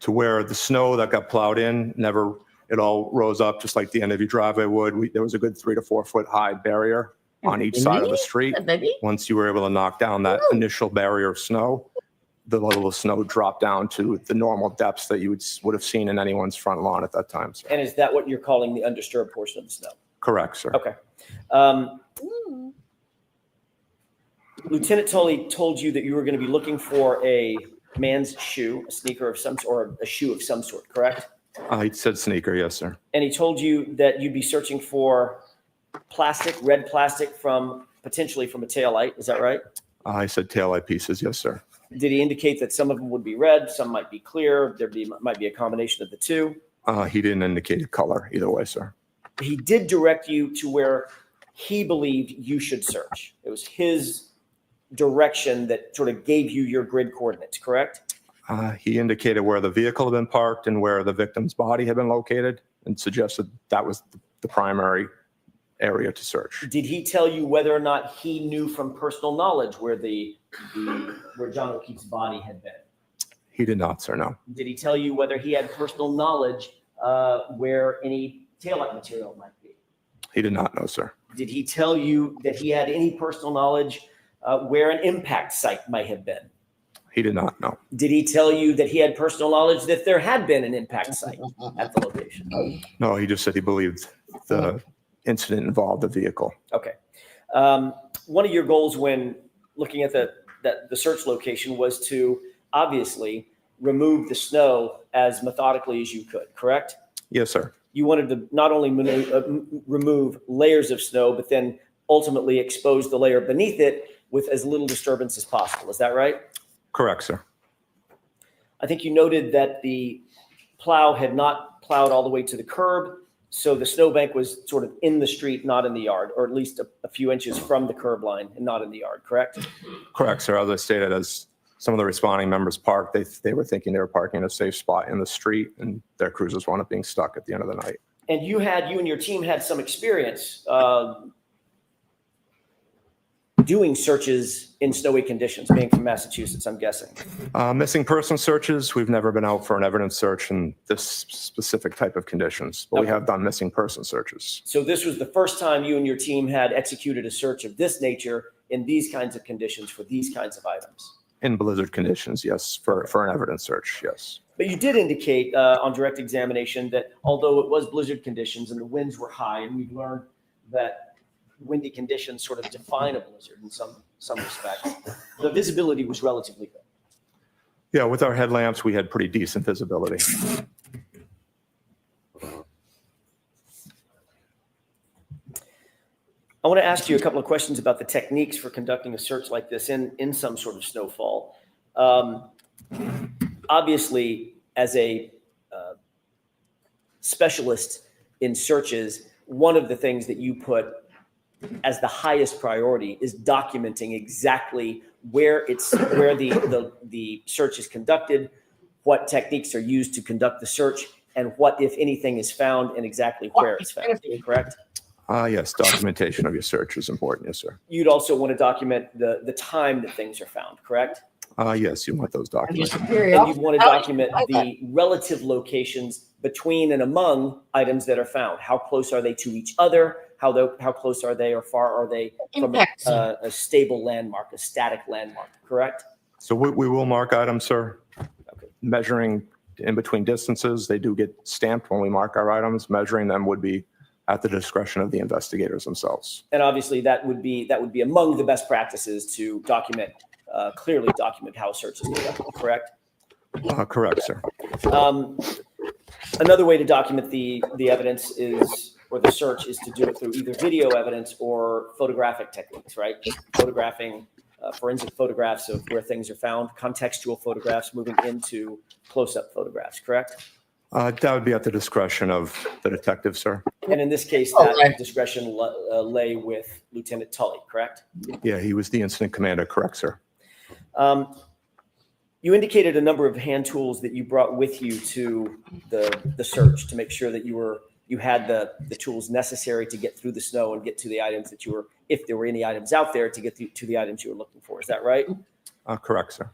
To where the snow that got plowed in, it all rose up just like the end of your driveway would. There was a good 3 to 4 foot high barrier on each side of the street. Baby. Once you were able to knock down that initial barrier of snow, the level of snow dropped down to the normal depths that you would have seen in anyone's front lawn at that time, sir. And is that what you're calling the undisturbed portion of the snow? Correct, sir. Okay. Lieutenant Tully told you that you were going to be looking for a man's shoe, a sneaker of some or a shoe of some sort, correct? He said sneaker, yes, sir. And he told you that you'd be searching for plastic, red plastic potentially from a taillight. Is that right? He said taillight pieces, yes, sir. Did he indicate that some of them would be red, some might be clear, might be a combination of the two? He didn't indicate a color either way, sir. He did direct you to where he believed you should search. It was his direction that sort of gave you your grid coordinates, correct? He indicated where the vehicle had been parked and where the victim's body had been located and suggested that was the primary area to search. Did he tell you whether or not he knew from personal knowledge where where John O'Keefe's body had been? He did not, sir, no. Did he tell you whether he had personal knowledge where any taillight material might be? He did not know, sir. Did he tell you that he had any personal knowledge where an impact site might have been? He did not know. Did he tell you that he had personal knowledge that there had been an impact site at the location? No, he just said he believed the incident involved the vehicle. Okay. One of your goals when looking at the search location was to obviously remove the snow as methodically as you could, correct? Yes, sir. You wanted to not only remove layers of snow, but then ultimately expose the layer beneath it with as little disturbance as possible. Is that right? Correct, sir. I think you noted that the plow had not plowed all the way to the curb, so the snowbank was sort of in the street, not in the yard, or at least a few inches from the curb line and not in the yard, correct? Correct, sir. As I stated, as some of the responding members parked, they were thinking they were parking in a safe spot in the street, and their cruisers wound up being stuck at the end of the night. And you and your team had some experience doing searches in snowy conditions, being from Massachusetts, I'm guessing. Missing person searches, we've never been out for an evidence search in this specific type of conditions, but we have done missing person searches. So this was the first time you and your team had executed a search of this nature in these kinds of conditions for these kinds of items. In blizzard conditions, yes, for an evidence search, yes. But you did indicate on direct examination that although it was blizzard conditions and the winds were high, and we've learned that windy conditions sort of define a blizzard in some respects, the visibility was relatively good. Yeah, with our headlamps, we had pretty decent visibility. I want to ask you a couple of questions about the techniques for conducting a search like this in some sort of snowfall. Obviously, as a specialist in searches, one of the things that you put as the highest priority is documenting exactly where the search is conducted, what techniques are used to conduct the search, and what, if anything, is found and exactly where it's found. Correct? Yes, documentation of your search is important, yes, sir. You'd also want to document the time that things are found, correct? Yes, you want those documents. And you'd want to document the relative locations between and among items that are found. How close are they to each other? How close are they or far are they from a stable landmark, a static landmark, correct? So we will mark items, sir. Okay. Measuring in between distances, they do get stamped when we mark our items. Measuring them would be at the discretion of the investigators themselves. And obviously that would be among the best practices to clearly document how a search is conducted, correct? Correct, sir. Another way to document the evidence or the search is to do it through either video evidence or photographic techniques, right? Photographing, forensic photographs of where things are found, contextual photographs moving into close-up photographs, correct? That would be at the discretion of the detective, sir. And in this case, that discretion lay with Lieutenant Tully, correct? Yeah, he was the incident commander, correct, sir. You indicated a number of hand tools that you brought with you to the search to make sure that you had the tools necessary to get through the snow and get to the items that if there were any items out there, to get to the items you were looking for. Is that right? Correct, sir.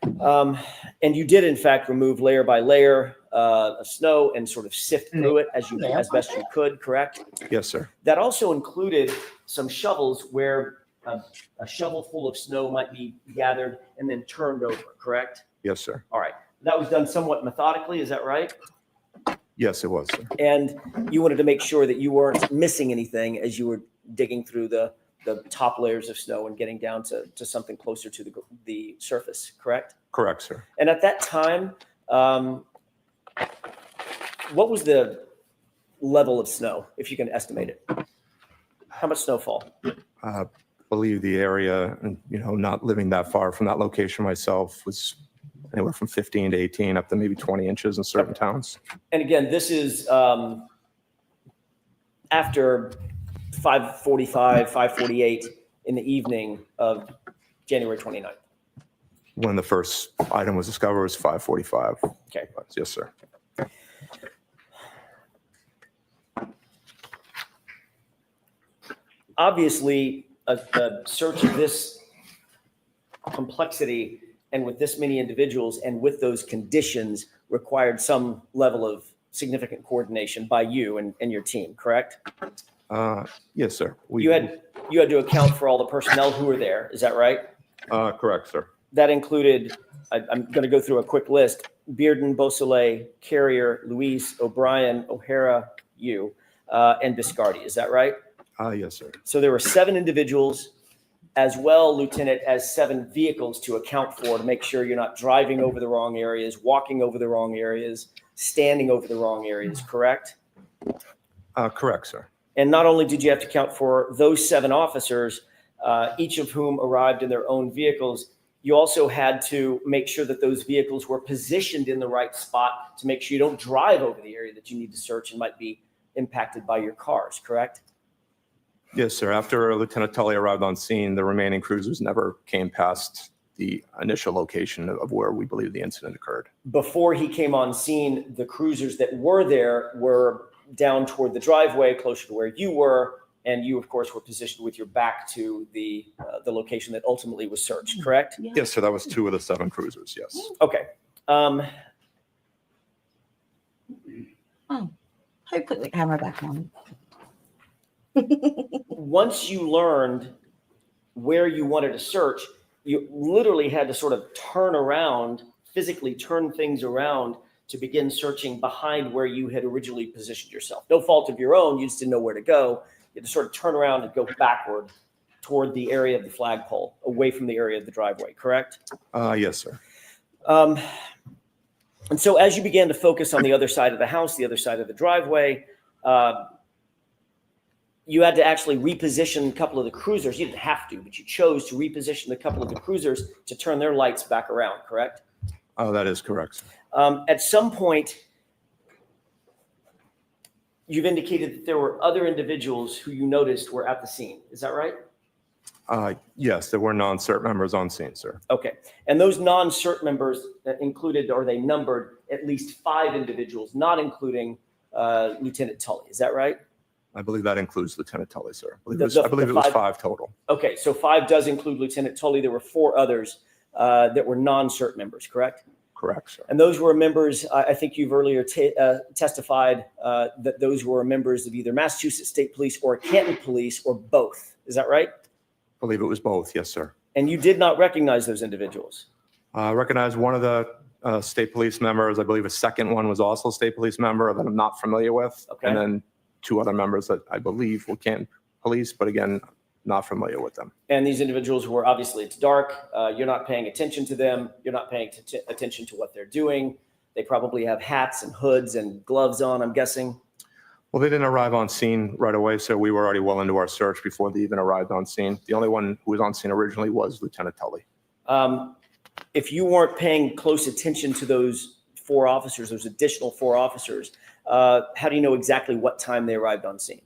And you did, in fact, remove layer by layer of snow and sort of sift through it as best you could, correct? Yes, sir. That also included some shovels where a shovel full of snow might be gathered and then turned over, correct? Yes, sir. All right. That was done somewhat methodically, is that right? Yes, it was, sir. And you wanted to make sure that you weren't missing anything as you were digging through the top layers of snow and getting down to something closer to the surface, correct? Correct, sir. And at that time, what was the level of snow, if you can estimate it? How much snowfall? Believe the area, and not living that far from that location myself, was anywhere from 15 to 18 up to maybe 20 inches in certain towns. And again, this is after 5:45, 5:48 in the evening of January 29th. When the first item was discovered, it was 5:45. Okay. Yes, sir. Obviously, a search of this complexity and with this many individuals and with those conditions required some level of significant coordination by you and your team, correct? Yes, sir. You had to account for all the personnel who were there, is that right? Correct, sir. That included, I'm going to go through a quick list: Bearden, Beausoleil, Carrier, Luis, O'Brien, O'Hara, you, and Biscardi. Is that right? Yes, sir. So there were 7 individuals, as well, Lieutenant, as 7 vehicles to account for, to make sure you're not driving over the wrong areas, walking over the wrong areas, standing over the wrong areas, correct? Correct, sir. And not only did you have to account for those 7 officers, each of whom arrived in their own vehicles, you also had to make sure that those vehicles were positioned in the right spot to make sure you don't drive over the area that you need to search and might be impacted by your cars, correct? Yes, sir. After Lieutenant Tully arrived on scene, the remaining cruisers never came past the initial location of where we believe the incident occurred. Before he came on scene, the cruisers that were there were down toward the driveway, closer to where you were, and you, of course, were positioned with your back to the location that ultimately was searched, correct? Yes, sir. That was 2 of the 7 cruisers, yes. Okay. Who put the camera back on? Once you learned where you wanted to search, you literally had to sort of turn around, physically turn things around to begin searching behind where you had originally positioned yourself. No fault of your own, you just didn't know where to go. You had to sort of turn around and go backward toward the area of the flagpole, away from the area of the driveway, correct? Yes, sir. And so as you began to focus on the other side of the house, the other side of the driveway, you had to actually reposition a couple of the cruisers. You didn't have to, but you chose to reposition a couple of the cruisers to turn their lights back around, correct? Oh, that is correct, sir. At some point, you've indicated that there were other individuals who you noticed were at the scene. Is that right? Yes, there were non-CERT members on scene, sir. Okay. And those non-CERT members included, or they numbered, at least 5 individuals, not including Lieutenant Tully. Is that right? I believe that includes Lieutenant Tully, sir. I believe it was 5 total. Okay, so 5 does include Lieutenant Tully. There were 4 others that were non-CERT members, correct? Correct, sir. And those were members, I think you've earlier testified that those were members of either Massachusetts State Police or Canton Police or both. Is that right? I believe it was both, yes, sir. And you did not recognize those individuals? I recognize one of the state police members. I believe a second one was also a state police member that I'm not familiar with. Okay. And then 2 other members that I believe were Canton Police, but again, not familiar with them. And these individuals were obviously, it's dark. You're not paying attention to them. You're not paying attention to what they're doing. They probably have hats and hoods and gloves on, I'm guessing. Well, they didn't arrive on scene right away, so we were already well into our search before they even arrived on scene. The only one who was on scene originally was Lieutenant Tully. If you weren't paying close attention to those 4 officers, those additional 4 officers, how do you know exactly what time they arrived on scene?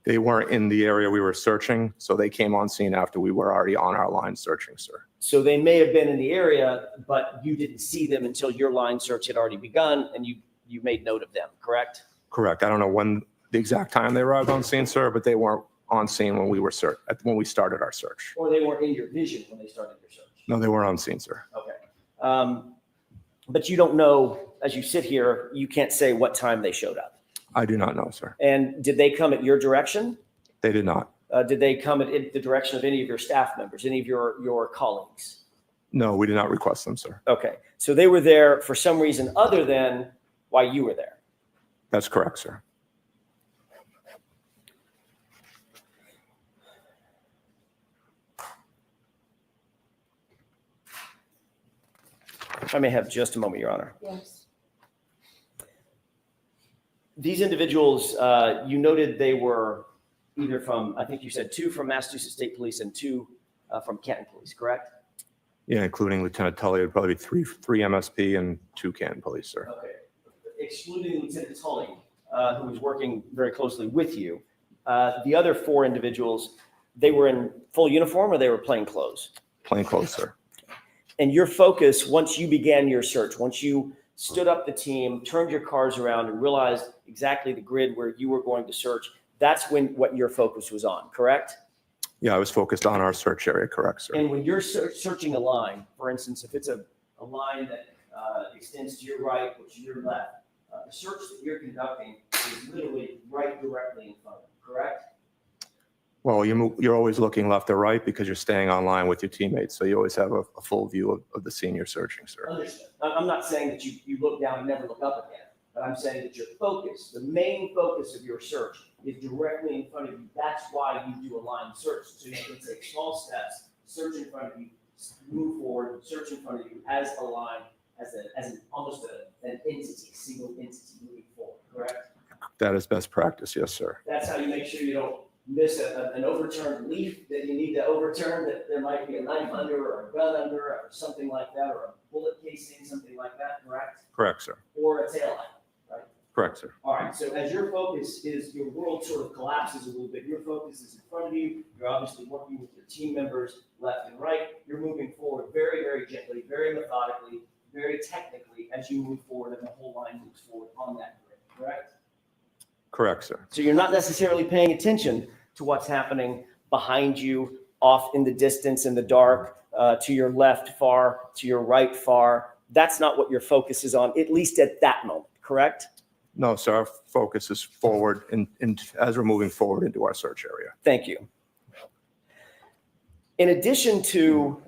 They weren't in the area we were searching, so they came on scene after we were already on our line searching, sir. So they may have been in the area, but you didn't see them until your line search had already begun and you made note of them, correct? Correct. I don't know when the exact time they arrived on scene, sir, but they weren't on scene when we started our search. Or they weren't in your vision when they started your search? No, they weren't on scene, sir. Okay. But you don't know, as you sit here, you can't say what time they showed up. I do not know, sir. And did they come at your direction? They did not. Did they come at the direction of any of your staff members, any of your colleagues? No, we did not request them, sir. Okay. So they were there for some reason other than why you were there. That's correct, sir. I may have just a moment, Your Honor. Yes. These individuals, you noted they were either from, I think you said 2 from Massachusetts State Police and 2 from Canton Police, correct? Yeah, including Lieutenant Tully, it'd probably be three MSP and 2 Canton Police, sir. Okay. Excluding Lieutenant Tully, who was working very closely with you, the other 4 individuals, they were in full uniform or they were plain clothes? Plain clothes, sir. And your focus, once you began your search, once you stood up the team, turned your cars around and realized exactly the grid where you were going to search, that's when what your focus was on, correct? Yeah, I was focused on our search area, correct, sir. And when you're searching a line, for instance, if it's a line that extends to your right or to your left, the search that you're conducting is literally right directly in front of you, correct? Well, you're always looking left or right because you're staying online with your teammates, so you always have a full view of the scene you're searching, sir. Understood. I'm not saying that you look down and never look up again, but I'm saying that your focus, the main focus of your search is directly in front of you. That's why you do a line search. So you can take small steps, search in front of you, move forward, search in front of you as a line, as almost an entity, single entity moving forward, correct? That is best practice, yes, sir. That's how you make sure you don't miss an overturned leaf that you need to overturn, that there might be a knife under or a gun under or something like that, or a bullet casing, something like that, correct? Correct, sir. Or a tail light. Correct, sir. All right, so as your focus is, your world sort of collapses a little bit. Your focus is in front of you. You're obviously working with your team members left and right. You're moving forward very, very gently, very methodically, very technically as you move forward and the whole line moves forward on that grid, correct? Correct, sir. So you're not necessarily paying attention to what's happening behind you, off in the distance, in the dark, to your left far, to your right far. That's not what your focus is on, at least at that moment, correct? No, sir, our focus is forward as we're moving forward into our search area. Thank you. In addition to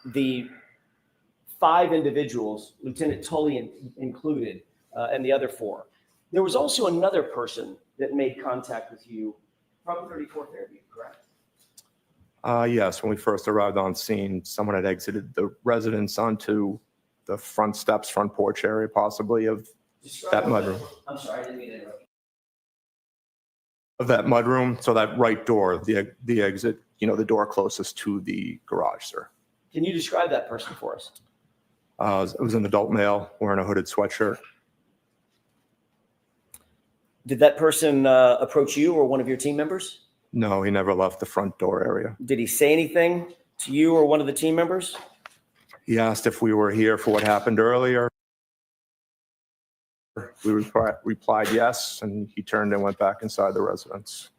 the 5 individuals, Lieutenant Tully included, and the other 4, there was also another person that made contact with you from 34th Airview, correct? Yes, when we first arrived on scene, someone had exited the residence onto the front steps, front porch area possibly of that mudroom. I'm sorry, I didn't mean to interrupt. Of that mudroom, so that right door, the exit, the door closest to the garage, sir. Can you describe that person for us? It was an adult male wearing a hooded sweatshirt. Did that person approach you or one of your team members? No, he never left the front door area. Did he say anything to you or one of the team members? He asked if we were here for what happened earlier. We replied yes, and he turned and went back inside the residence.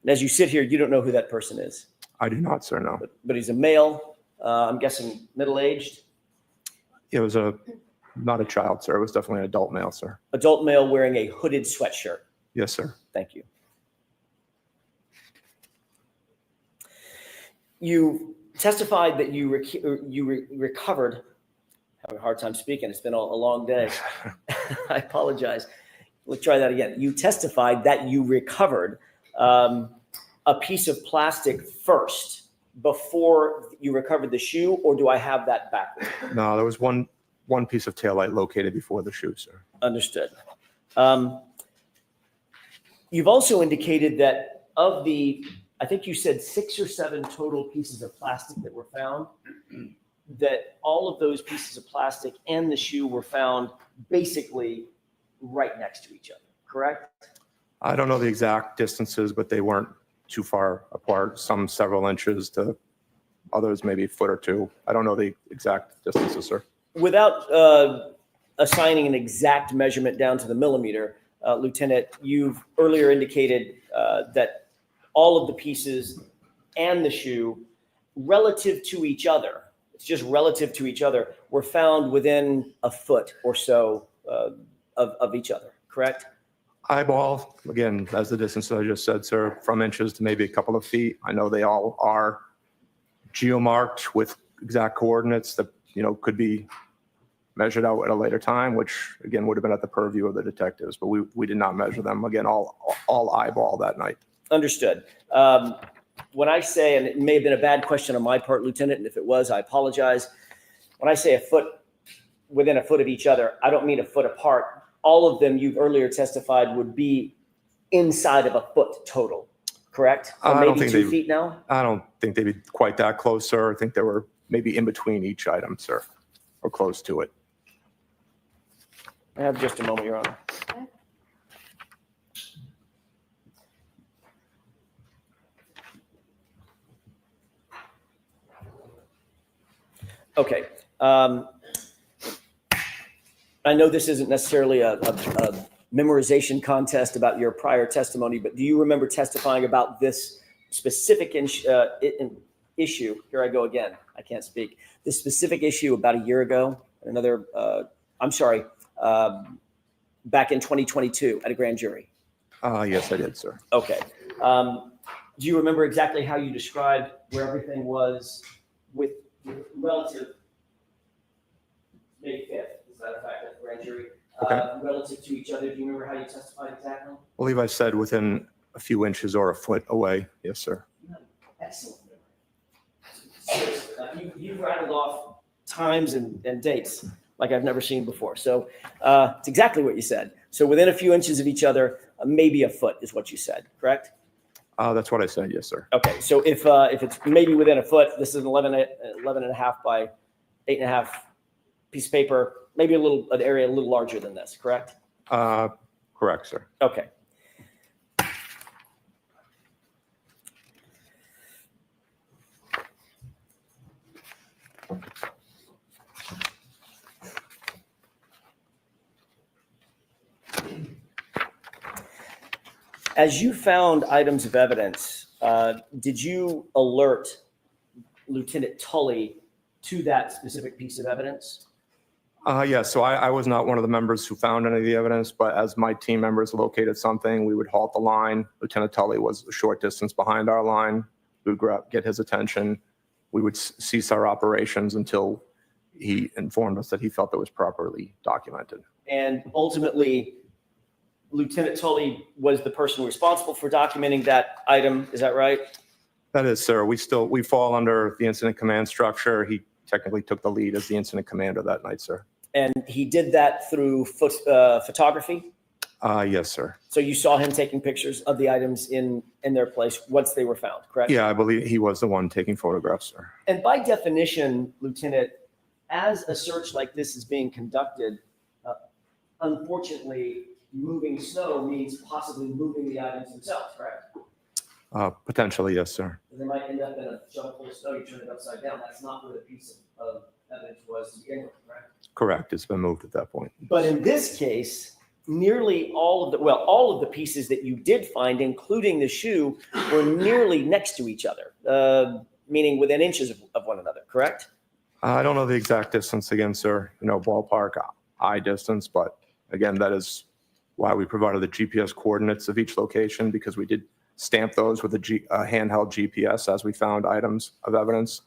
And as you sit here, you don't know who that person is, I do not, sir, no. but he's a male, I'm guessing middle-aged, It was not a child, sir. It was definitely an adult male, sir. adult male wearing a hooded sweatshirt. Yes, sir. Thank you. You testified that you recovered, having a hard time speaking, it's been a long day. I apologize. Let's try that again. You testified that you recovered a piece of plastic first before you recovered the shoe, or do I have that backwards? No, there was one piece of taillight located before the shoe, sir. Understood. You've also indicated that of the, I think you said 6 or 7 total pieces of plastic that were found, that all of those pieces of plastic and the shoe were found basically right next to each other, correct? I don't know the exact distances, but they weren't too far apart, some several inches to others maybe a foot or 2. I don't know the exact distances, sir. Without assigning an exact measurement down to the millimeter, Lieutenant, you've earlier indicated that all of the pieces and the shoe relative to each other, it's just relative to each other, were found within a foot or so of each other, correct? Eyeball, again, as the distance I just said, sir, from inches to maybe a couple of feet. I know they all are geomarked with exact coordinates that, could be measured out at a later time, which again would have been at the purview of the detectives, but we did not measure them. Again, all eyeball that night. Understood. When I say, and it may have been a bad question on my part, Lieutenant, and if it was, I apologize. When I say a foot, within a foot of each other, I don't mean a foot apart. all of them you've earlier testified would be inside of a foot total, correct? Or I don't maybe think 2 they- feet now? I don't think they'd be quite that close, sir. I think they were maybe in between each item, sir, or close to it. I have just a moment, Your Honor. Okay. I know this isn't necessarily a memorization contest about your prior testimony, but do you remember testifying about this specific issue? Here I go again. I can't speak. This specific issue about a year ago, back in 2022 at a grand jury. Yes, I did, sir. Okay. Do you remember exactly how you described where everything was with relative May 5th? Is that a fact at the grand jury? Okay. Relative to each other, do you remember how you testified exactly? I believe I said within a few inches or a foot away. Yes, sir. Excellent memory. You've rattled off times and dates like I've never seen before. So it's exactly what you said. So within a few inches of each other, maybe a foot is what you said, correct? That's what I said. Yes, sir. Okay, so if it's maybe within a foot, this is an 11 and a half by 8.5 piece of paper, maybe an area a little larger than this, correct? Correct, sir. Okay. As you found items of evidence, did you alert Lieutenant Tully to that specific piece of evidence? Yes, so I was not one of the members who found any of the evidence, but as my team members located something, we would halt the line. Lieutenant Tully was a short distance behind our line. We would get his attention. We would cease our operations until he informed us that he felt it was properly documented. And ultimately, Lieutenant Tully was the person responsible for documenting that item. Is that right? That is, sir. We fall under the incident command structure. He technically took the lead as the incident commander that night, sir. And he did that through photography? Yes, sir. So you saw him taking pictures of the items in their place once they were found, correct? Yeah, I believe he was the one taking photographs, sir. And by definition, Lieutenant, as a search like this is being conducted, unfortunately, moving snow means possibly moving the items themselves, correct? Potentially, yes, sir. They might end up in a shovel full of snow, you turn it upside down. That's not where the piece of evidence was to begin with, correct? Correct. It's been moved at that point. But in this case, nearly all of the pieces that you did find, including the shoe, were nearly next to each other, meaning within inches of one another, correct? I don't know the exact distance again, sir, ballpark eye distance, but again, that is why we provided the GPS coordinates of each location, because we did stamp those with a handheld GPS as we found items of evidence.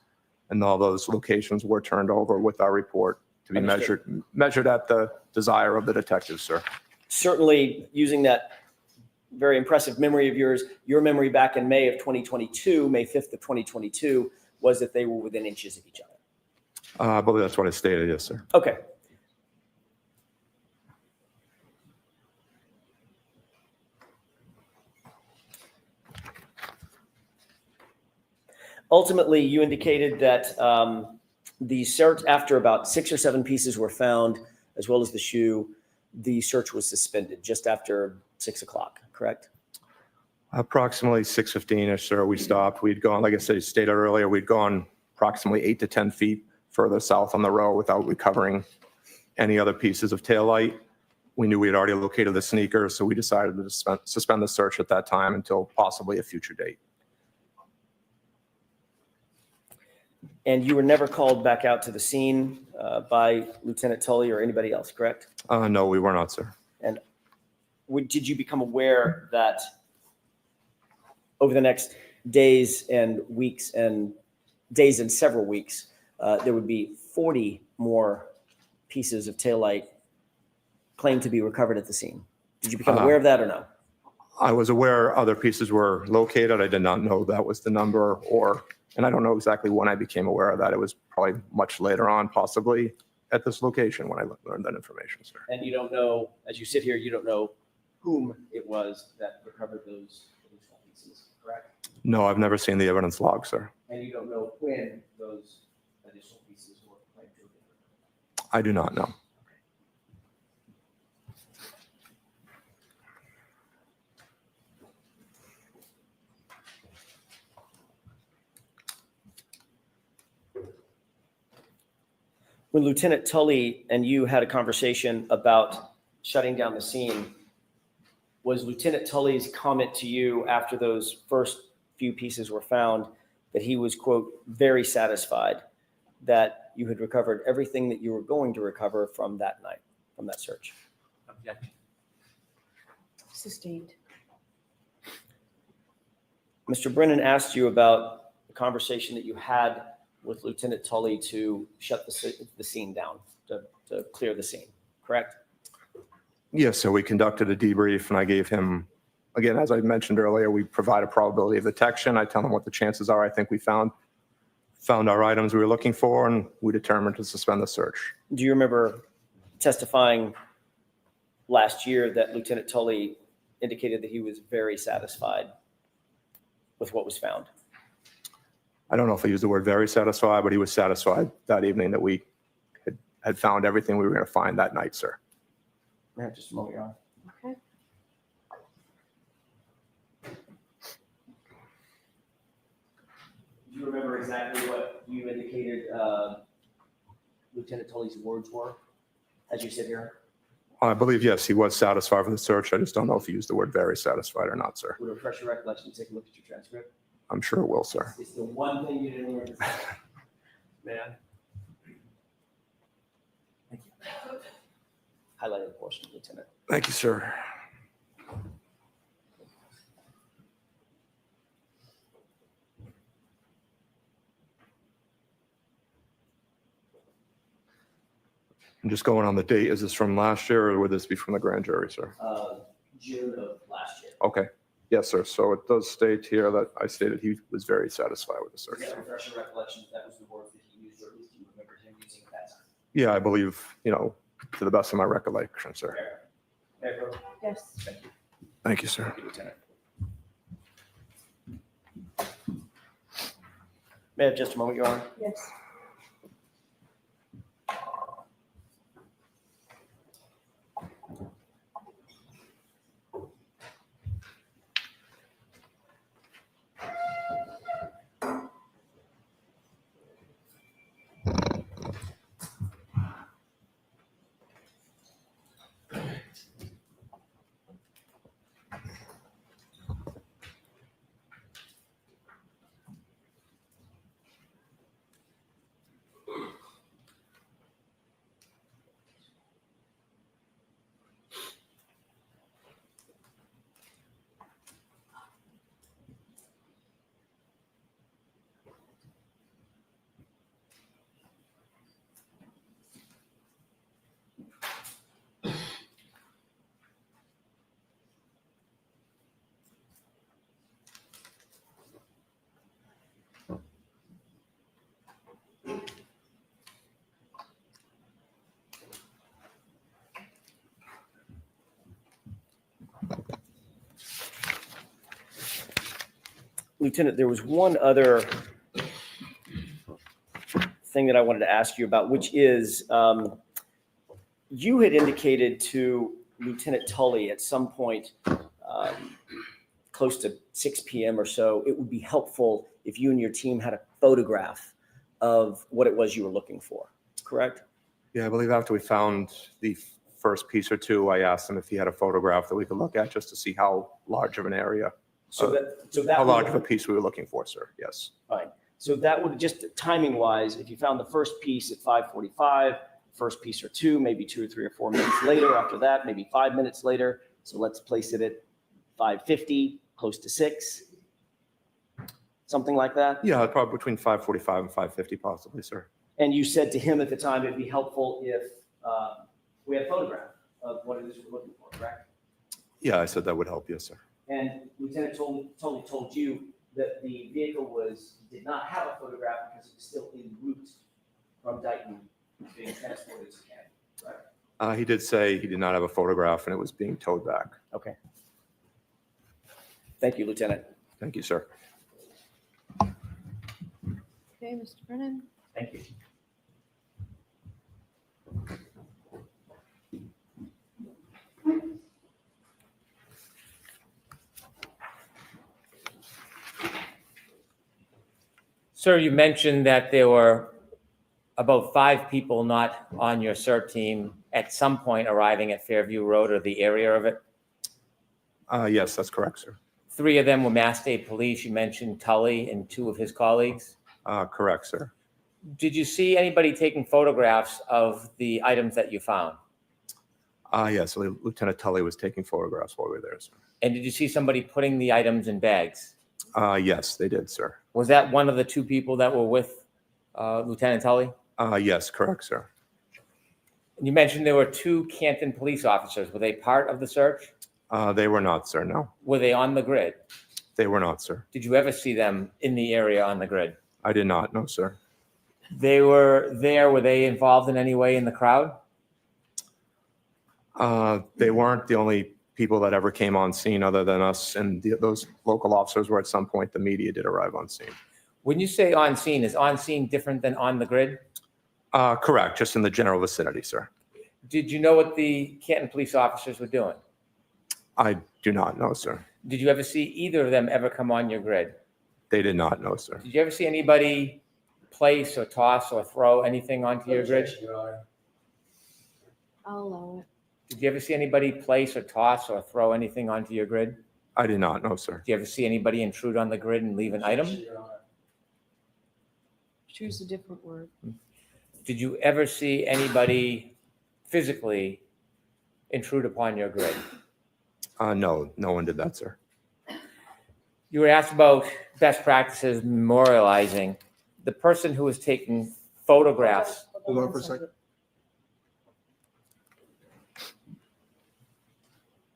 And all those locations were turned over with our report to be measured at the desire of the detectives, sir. Certainly, using that very impressive memory of yours, your memory back in May of 2022, May 5th of 2022, was that they were within inches of each other. I believe that's what I stated, yes, sir. Okay. Ultimately, you indicated that the search, after about 6 or 7 pieces were found, as well as the shoe, the search was suspended just after 6 o'clock, correct? Approximately 6:15-ish, sir, we stopped. We'd gone, like I stated earlier, we'd gone approximately 8 to 10 feet further south on the road without recovering any other pieces of taillight. We knew we had already located the sneakers, so we decided to suspend the search at that time until possibly a future date. And you were never called back out to the scene by Lieutenant Tully or anybody else, correct? No, we were not, sir. And did you become aware that over the next days and several weeks, there would be 40 more pieces of taillight claimed to be recovered at the scene? Did you become aware of that or no? I was aware other pieces were located. I did not know that was the number, and I don't know exactly when I became aware of that. It was probably much later on, possibly. at this location when I learned that information, sir. And you don't know, as you sit here, you don't know whom it was that recovered those additional pieces, correct? No, I've never seen the evidence log, sir. And you don't know when those additional pieces were claimed to have been recovered. I do not know. When Lieutenant Tully and you had a conversation about shutting down the scene, was Lieutenant Tully's comment to you after those first few pieces were found that he was, quote, very satisfied that you had recovered everything that you were going to recover from that night, from that search? Objection. Sustained. Mr. Brennan asked you about the conversation that you had with Lieutenant Tully to shut the scene down, to clear the scene, correct? Yes, so we conducted a debrief and I gave him, again, as I mentioned earlier, we provide a probability of detection. I tell him what the chances are. I think we found our items we were looking for and we determined to suspend the search. Do you remember testifying last year that Lieutenant Tully indicated that he was very satisfied with what was found? I don't know if I used the word very satisfied, but he was satisfied that evening that we had found everything we were going to find that night, sir. May I have just a moment, Your Honor? Okay. Do you remember exactly what you indicated Lieutenant Tully's words were as you sit here? I believe, yes, he was satisfied with the search. I just don't know if he used the word very satisfied or not, sir. Would refresh your recollection, take a look at your transcript? I'm sure it will, sir. It's the one thing you didn't learn. Man. Thank you. Highlighted portion, Lieutenant. Thank you, sir. I'm just going on the date. Is this from last year or would this be from the grand jury, sir? June of last year. Okay. Yes, sir. So it does state here that I stated he was very satisfied with the search. Does that refresh your recollection that was the words that he used, or at least you remember him using at that time? Yeah, I believe, to the best of my recollection, sir. Fair. Fair. Yes. Thank you. Thank you, sir. Thank you, Lieutenant. May I have just a moment, Your Honor? Yes. Lieutenant, there was one other thing that I wanted to ask you about, which is you had indicated to Lieutenant Tully at some point close to 6 p.m. or so, it would be helpful if you and your team had a photograph of what it was you were looking for, correct? Yeah, I believe after we found the first piece or two, I asked him if he had a photograph that we could look at just to see how large of an area, So that how would- large of a piece we were looking for, sir. Yes. Fine. So that would just timing wise, if you found the first piece at 5:45, first piece or two, maybe 2 or 3 or 4 minutes later after that, maybe 5 minutes later. So let's place it at 5:50, close to 6, something like that. Yeah, probably between 5:45 and 5:50 possibly, sir. And you said to him at the time, it'd be helpful if we had a photograph of what it is we're looking for, correct? Yeah, I said that would help. Yes, sir. And Lieutenant Tully told you that the vehicle did not have a photograph because it was still en route from Dighton being transported to Canton, right? He did say he did not have a photograph and it was being towed back. Okay. Thank you, Lieutenant. Thank you, sir. Okay, Mr. Brennan. Thank you. Sir, you mentioned that there were about 5 people not on your CERT team at some point arriving at Fairview Road or the area of it. Yes, that's correct, sir. 3 of them were Mass State Police. You mentioned Tully and 2 of his colleagues. Correct, sir. Did you see anybody taking photographs of the items that you found? Yes, Lieutenant Tully was taking photographs while we were there, sir. And did you see somebody putting the items in bags? Yes, they did, sir. Was that one of the 2 people that were with Lieutenant Tully? Yes, correct, sir. And you mentioned there were 2 Canton police officers. Were they part of the search? They were not, sir, no. Were they on the grid? They were not, sir. Did you ever see them in the area on the grid? I did not, no, sir. They were there. Were they involved in any way in the crowd? They weren't the only people that ever came on scene other than us, and those local officers were at some point, the media did arrive on scene. When you say on scene, is on scene different than on the grid? Correct, just in the general vicinity, sir. Did you know what the Canton police officers were doing? I do not know, sir. Did you ever see either of them ever come on your grid? They did not know, sir. Did you ever see anybody place or toss or throw anything onto your grid? I'll allow it. Did you ever see anybody place or toss or throw anything onto your grid? I did not know, sir. Did you ever see anybody intrude on the grid and leave an item? Choose a different word. Did you ever see anybody physically intrude upon your grid? No, no one did that, sir. You were asked about best practices memorializing. The person who was taking photographs. Hold on for a second.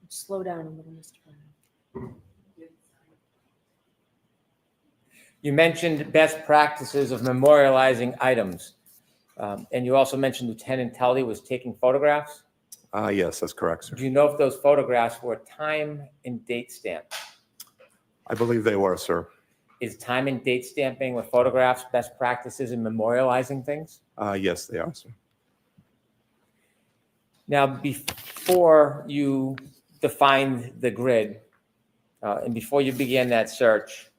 Slow down a little, Mr. Brennan. You mentioned best practices of memorializing items. And you also mentioned Lieutenant Tully was taking photographs. Yes, that's correct, sir. Do you know if those photographs were time and date stamped? I believe they were, sir. Is time and date stamping with photographs best practices in memorializing things? Yes, they are, sir. Now, before you defined the grid and before you began that search,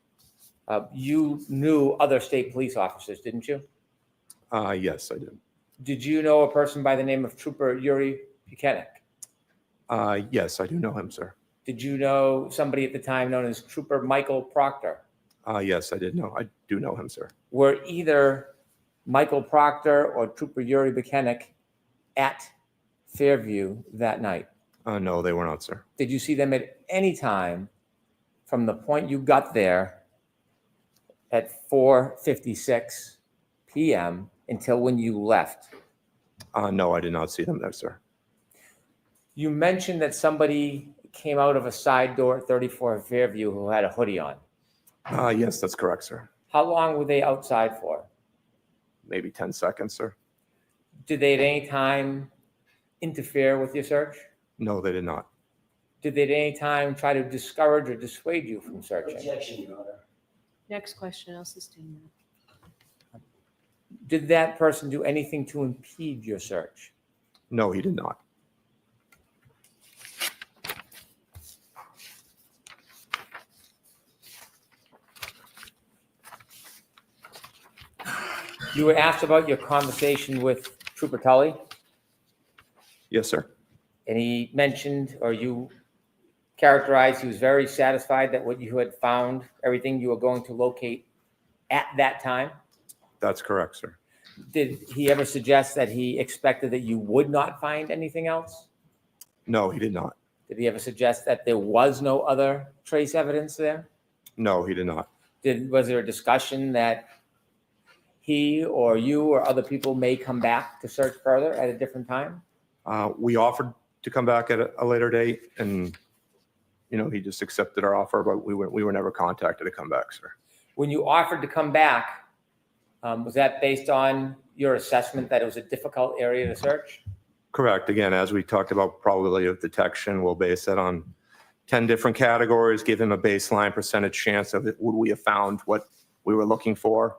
you knew other state police officers, didn't you? Yes, I did. Did you know a person by the name of Trooper Yuri Buchanan? Yes, I do know him, sir. Did you know somebody at the time known as Trooper Michael Proctor? Yes, I did know. I do know him, sir. Were either Michael Proctor or Trooper Yuri Buchanan at Fairview that night? No, they were not, sir. Did you see them at any time from the point you got there at 4:56 p.m. until when you left? No, I did not see them there, sir. You mentioned that somebody came out of a side door at 34 Fairview who had a hoodie on. Yes, that's correct, sir. How long were they outside for? Maybe 10 seconds, sir. Did they at any time interfere with your search? No, they did not. Did they at any time try to discourage or dissuade you from searching? Objection, Your Honor. Next question, I'll sustain that. Did that person do anything to impede your search? No, he did not. You were asked about your conversation with Trooper Tully, Yes, sir. and he mentioned, or you characterized, he was very satisfied that what you had found, everything you were going to locate at that time. That's correct, sir. Did he ever suggest that he expected that you would not find anything else? No, he did not. Did he ever suggest that there was no other trace evidence there? No, he did not. Was there a discussion that he or you or other people may come back to search further at a different time? We offered to come back at a later date, and he just accepted our offer, but we were never contacted to come back, sir. When you offered to come back, was that based on your assessment that it was a difficult area to search? Correct. Again, as we talked about probability of detection, we'll base it on 10 different categories, give him a baseline percentage chance of it. Would we have found what we were looking for?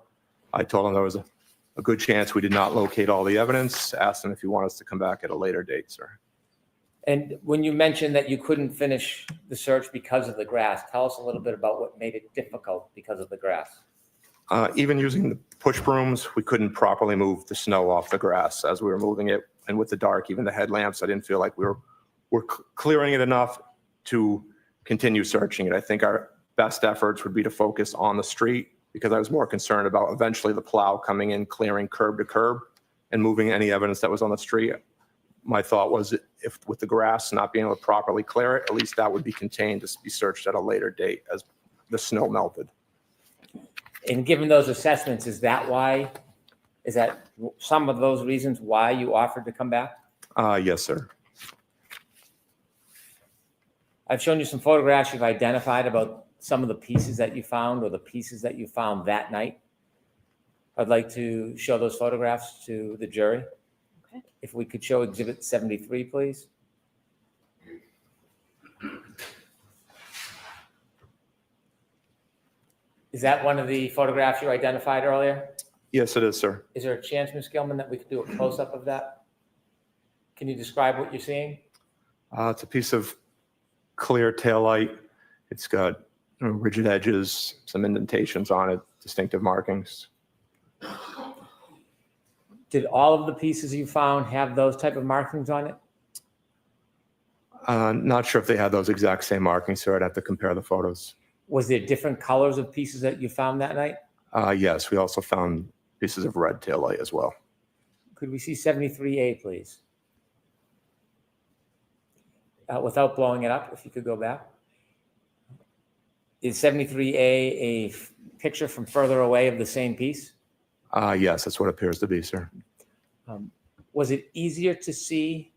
I told him there was a good chance we did not locate all the evidence, asked him if he wanted us to come back at a later date, sir. And when you mentioned that you couldn't finish the search because of the grass, tell us a little bit about what made it difficult because of the grass. Even using the push brooms, we couldn't properly move the snow off the grass as we were moving it. And with the dark, even the headlamps, I didn't feel like we were clearing it enough to continue searching it. I think our best efforts would be to focus on the street because I was more concerned about eventually the plow coming in, clearing curb to curb and moving any evidence that was on the street. My thought was if with the grass not being able to properly clear it, at least that would be contained to be searched at a later date as the snow melted. And given those assessments, is that some of those reasons why you offered to come back? Yes, sir. I've shown you some photographs you've identified about some of the pieces that you found or the pieces that you found that night. I'd like to show those photographs to the jury. Okay. If we could show Exhibit 73, please. Is that one of the photographs you identified earlier? Yes, it is, sir. Is there a chance, Ms. Gilman, that we could do a close-up of that? Can you describe what you're seeing? It's a piece of clear taillight. It's got rigid edges, some indentations on it, distinctive markings. Did all of the pieces you found have those type of markings on it? Not sure if they had those exact same markings, sir. I'd have to compare the photos. Was there different colors of pieces that you found that night? Yes, we also found pieces of red taillight as well. Could we see 73A, please? Without blowing it up, if you could go back. Is 73A a picture from further away of the same piece? Yes, that's what it appears to be, sir. Was it easier to see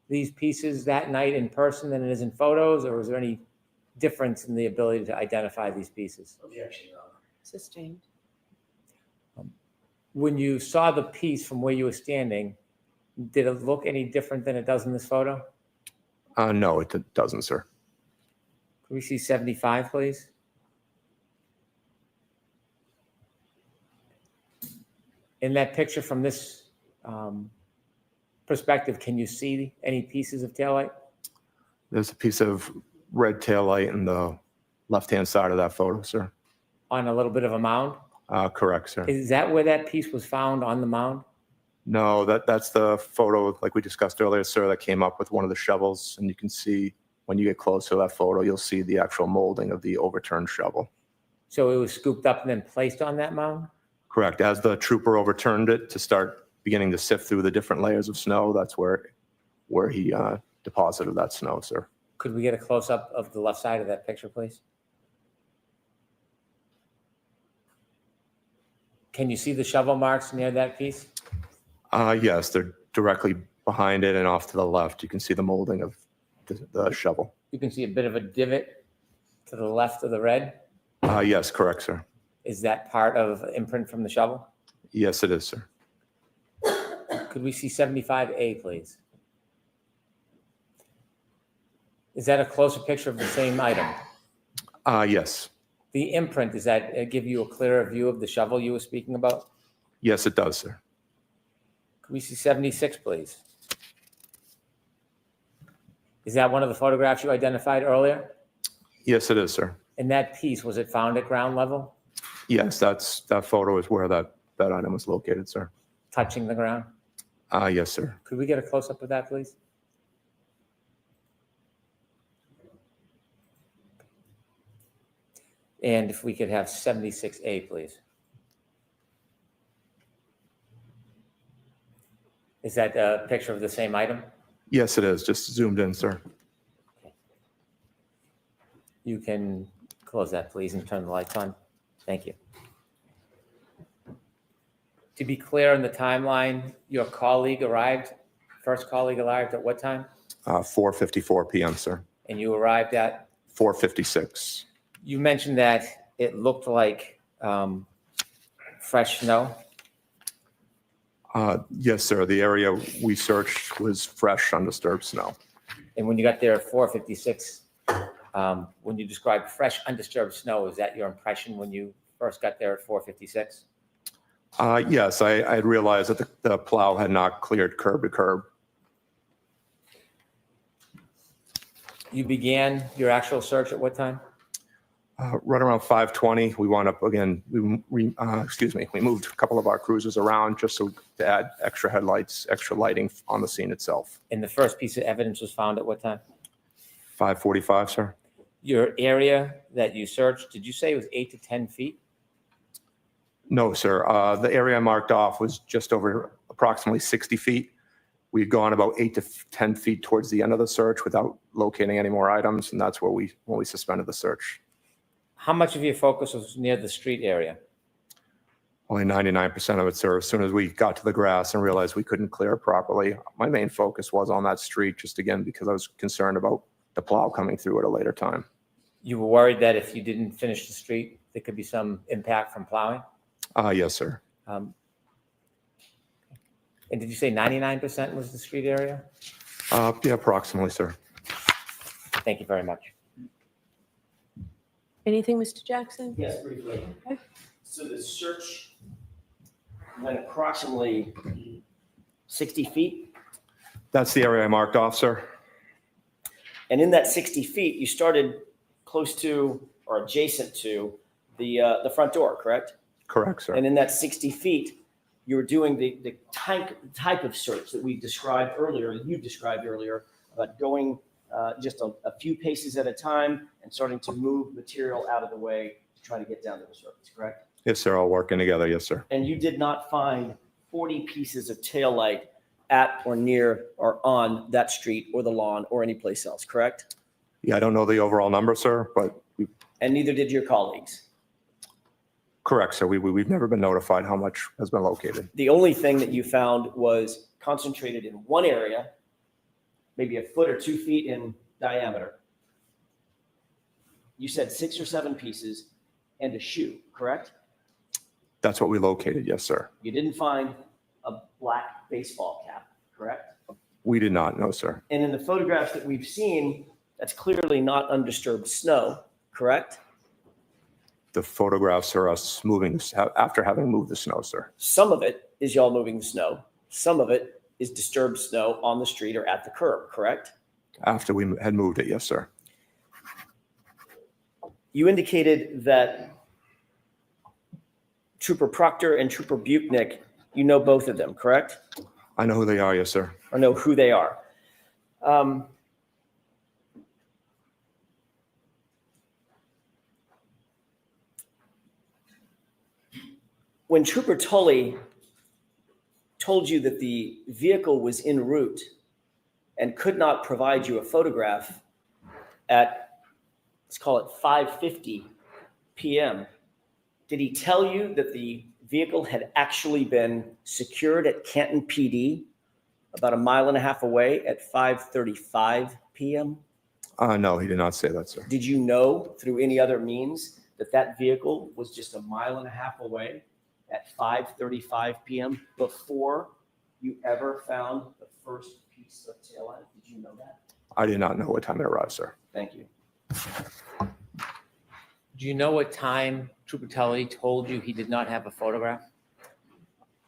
these pieces that night in person than it is in photos, or was there any difference in the ability to identify these pieces? Sustained. When you saw the piece from where you were standing, did it look any different than it does in this photo? No, it doesn't, sir. Can we see 75, please? In that picture from this perspective, can you see any pieces of taillight? There's a piece of red taillight in the left-hand side of that photo, sir. On a little bit of a mound? Correct, sir. Is that where that piece was found, on the mound? No, that's the photo, like we discussed earlier, sir, that came up with one of the shovels. And you can see when you get close to that photo, you'll see the actual molding of the overturned shovel. So it was scooped up and then placed on that mound? Correct. As the trooper overturned it to start beginning to sift through the different layers of snow, that's where he deposited that snow, sir. Could we get a close-up of the left side of that picture, please? Can you see the shovel marks near that piece? Yes, they're directly behind it and off to the left. You can see the molding of the shovel. You can see a bit of a divot to the left of the red. Yes, correct, sir. Is that part of imprint from the shovel? Yes, it is, sir. Could we see 75A, please? Is that a closer picture of the same item? Yes. The imprint, does that give you a clearer view of the shovel you were speaking about? Yes, it does, sir. Could we see 76, please? Is that one of the photographs you identified earlier? Yes, it is, sir. And that piece, was it found at ground level, Yes, that photo is where that item was located, sir. touching the ground? Yes, sir. Could we get a close-up of that, please? And if we could have 76A, please. Is that a picture of the same item? Yes, it is. Just zoomed in, sir. You can close that, please, and turn the lights on. Thank you. To be clear on the timeline, your colleague arrived, first colleague arrived at what time? 4:54 p.m., sir. And you arrived at? 4:56. You mentioned that it looked like fresh snow. Yes, sir. The area we searched was fresh, undisturbed snow. And when you got there at 4:56, when you described fresh, undisturbed snow, is that your impression when you first got there at 4:56? Yes, I had realized that the plow had not cleared curb to curb. You began your actual search at what time? Right around 5:20, we wound up again, we moved a couple of our cruisers around just to add extra headlights, extra lighting on the scene itself. And the first piece of evidence was found at what time? 5:45, sir? Your area that you searched, did you say it was 8 to 10 feet? No, sir. The area I marked off was just over approximately 60 feet. We'd gone about 8 to 10 feet towards the end of the search without locating any more items, and that's where when we suspended the search. How much of your focus was near the street area? Only 99% of it, sir. As soon as we got to the grass and realized we couldn't clear it properly, my main focus was on that street, just again, because I was concerned about the plow coming through at a later time. You were worried that if you didn't finish the street, there could be some impact from plowing? Yes, sir. And did you say 99% was the street area? Yeah, approximately, sir. Thank you very much. Anything, Mr. Jackson? Yes, briefly. Okay. So the search went approximately 60 feet. That's the area I marked off, sir. And in that 60 feet, you started close to or adjacent to the front door, correct? Correct, sir. And in that 60 feet, you were doing the type of search that we described earlier, you described earlier, about going just a few paces at a time and starting to move material out of the way to try to get down to the surface, correct? Yes, sir. All working together. Yes, sir. And you did not find 40 pieces of taillight at or near or on that street or the lawn or any place else, correct? Yeah, I don't know the overall number, sir, but And neither did your colleagues. correct, sir. We've never been notified how much has been located. The only thing that you found was concentrated in one area, maybe a foot or 2 feet in diameter. You said 6 or 7 pieces and a shoe, correct? That's what we located. Yes, sir. You didn't find a black baseball cap, correct? We did not. No, sir. And in the photographs that we've seen, that's clearly not undisturbed snow, correct? The photographs are us moving after having moved the snow, sir. Some of it is y'all moving the snow. Some of it is disturbed snow on the street or at the curb, correct? After we had moved it. Yes, sir. You indicated that Trooper Proctor and Trooper Buchnick, you know both of them, correct? I know who they are. Yes, sir. Or know who they are. When Trooper Tully told you that the vehicle was en route and could not provide you a photograph at, let's call it 5:50 p.m., did he tell you that the vehicle had actually been secured at Canton PD about a mile and a half away at 5:35 p.m.? No, he did not say that, sir. Did you know through any other means that that vehicle was just a mile and a half away at 5:35 p.m. before you ever found the first piece of taillight? Did you know that? I did not know what time it arrived, sir. Thank you. Do you know what time Trooper Tully told you he did not have a photograph?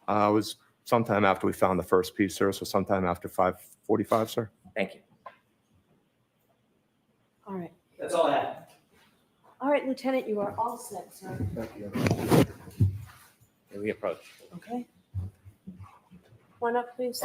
It was sometime after we found the first piece, sir. So sometime after 5:45, sir. Thank you. All right. That's all I have. All right, Lieutenant, you are all set, sir. Here we approach. Okay. One up, please.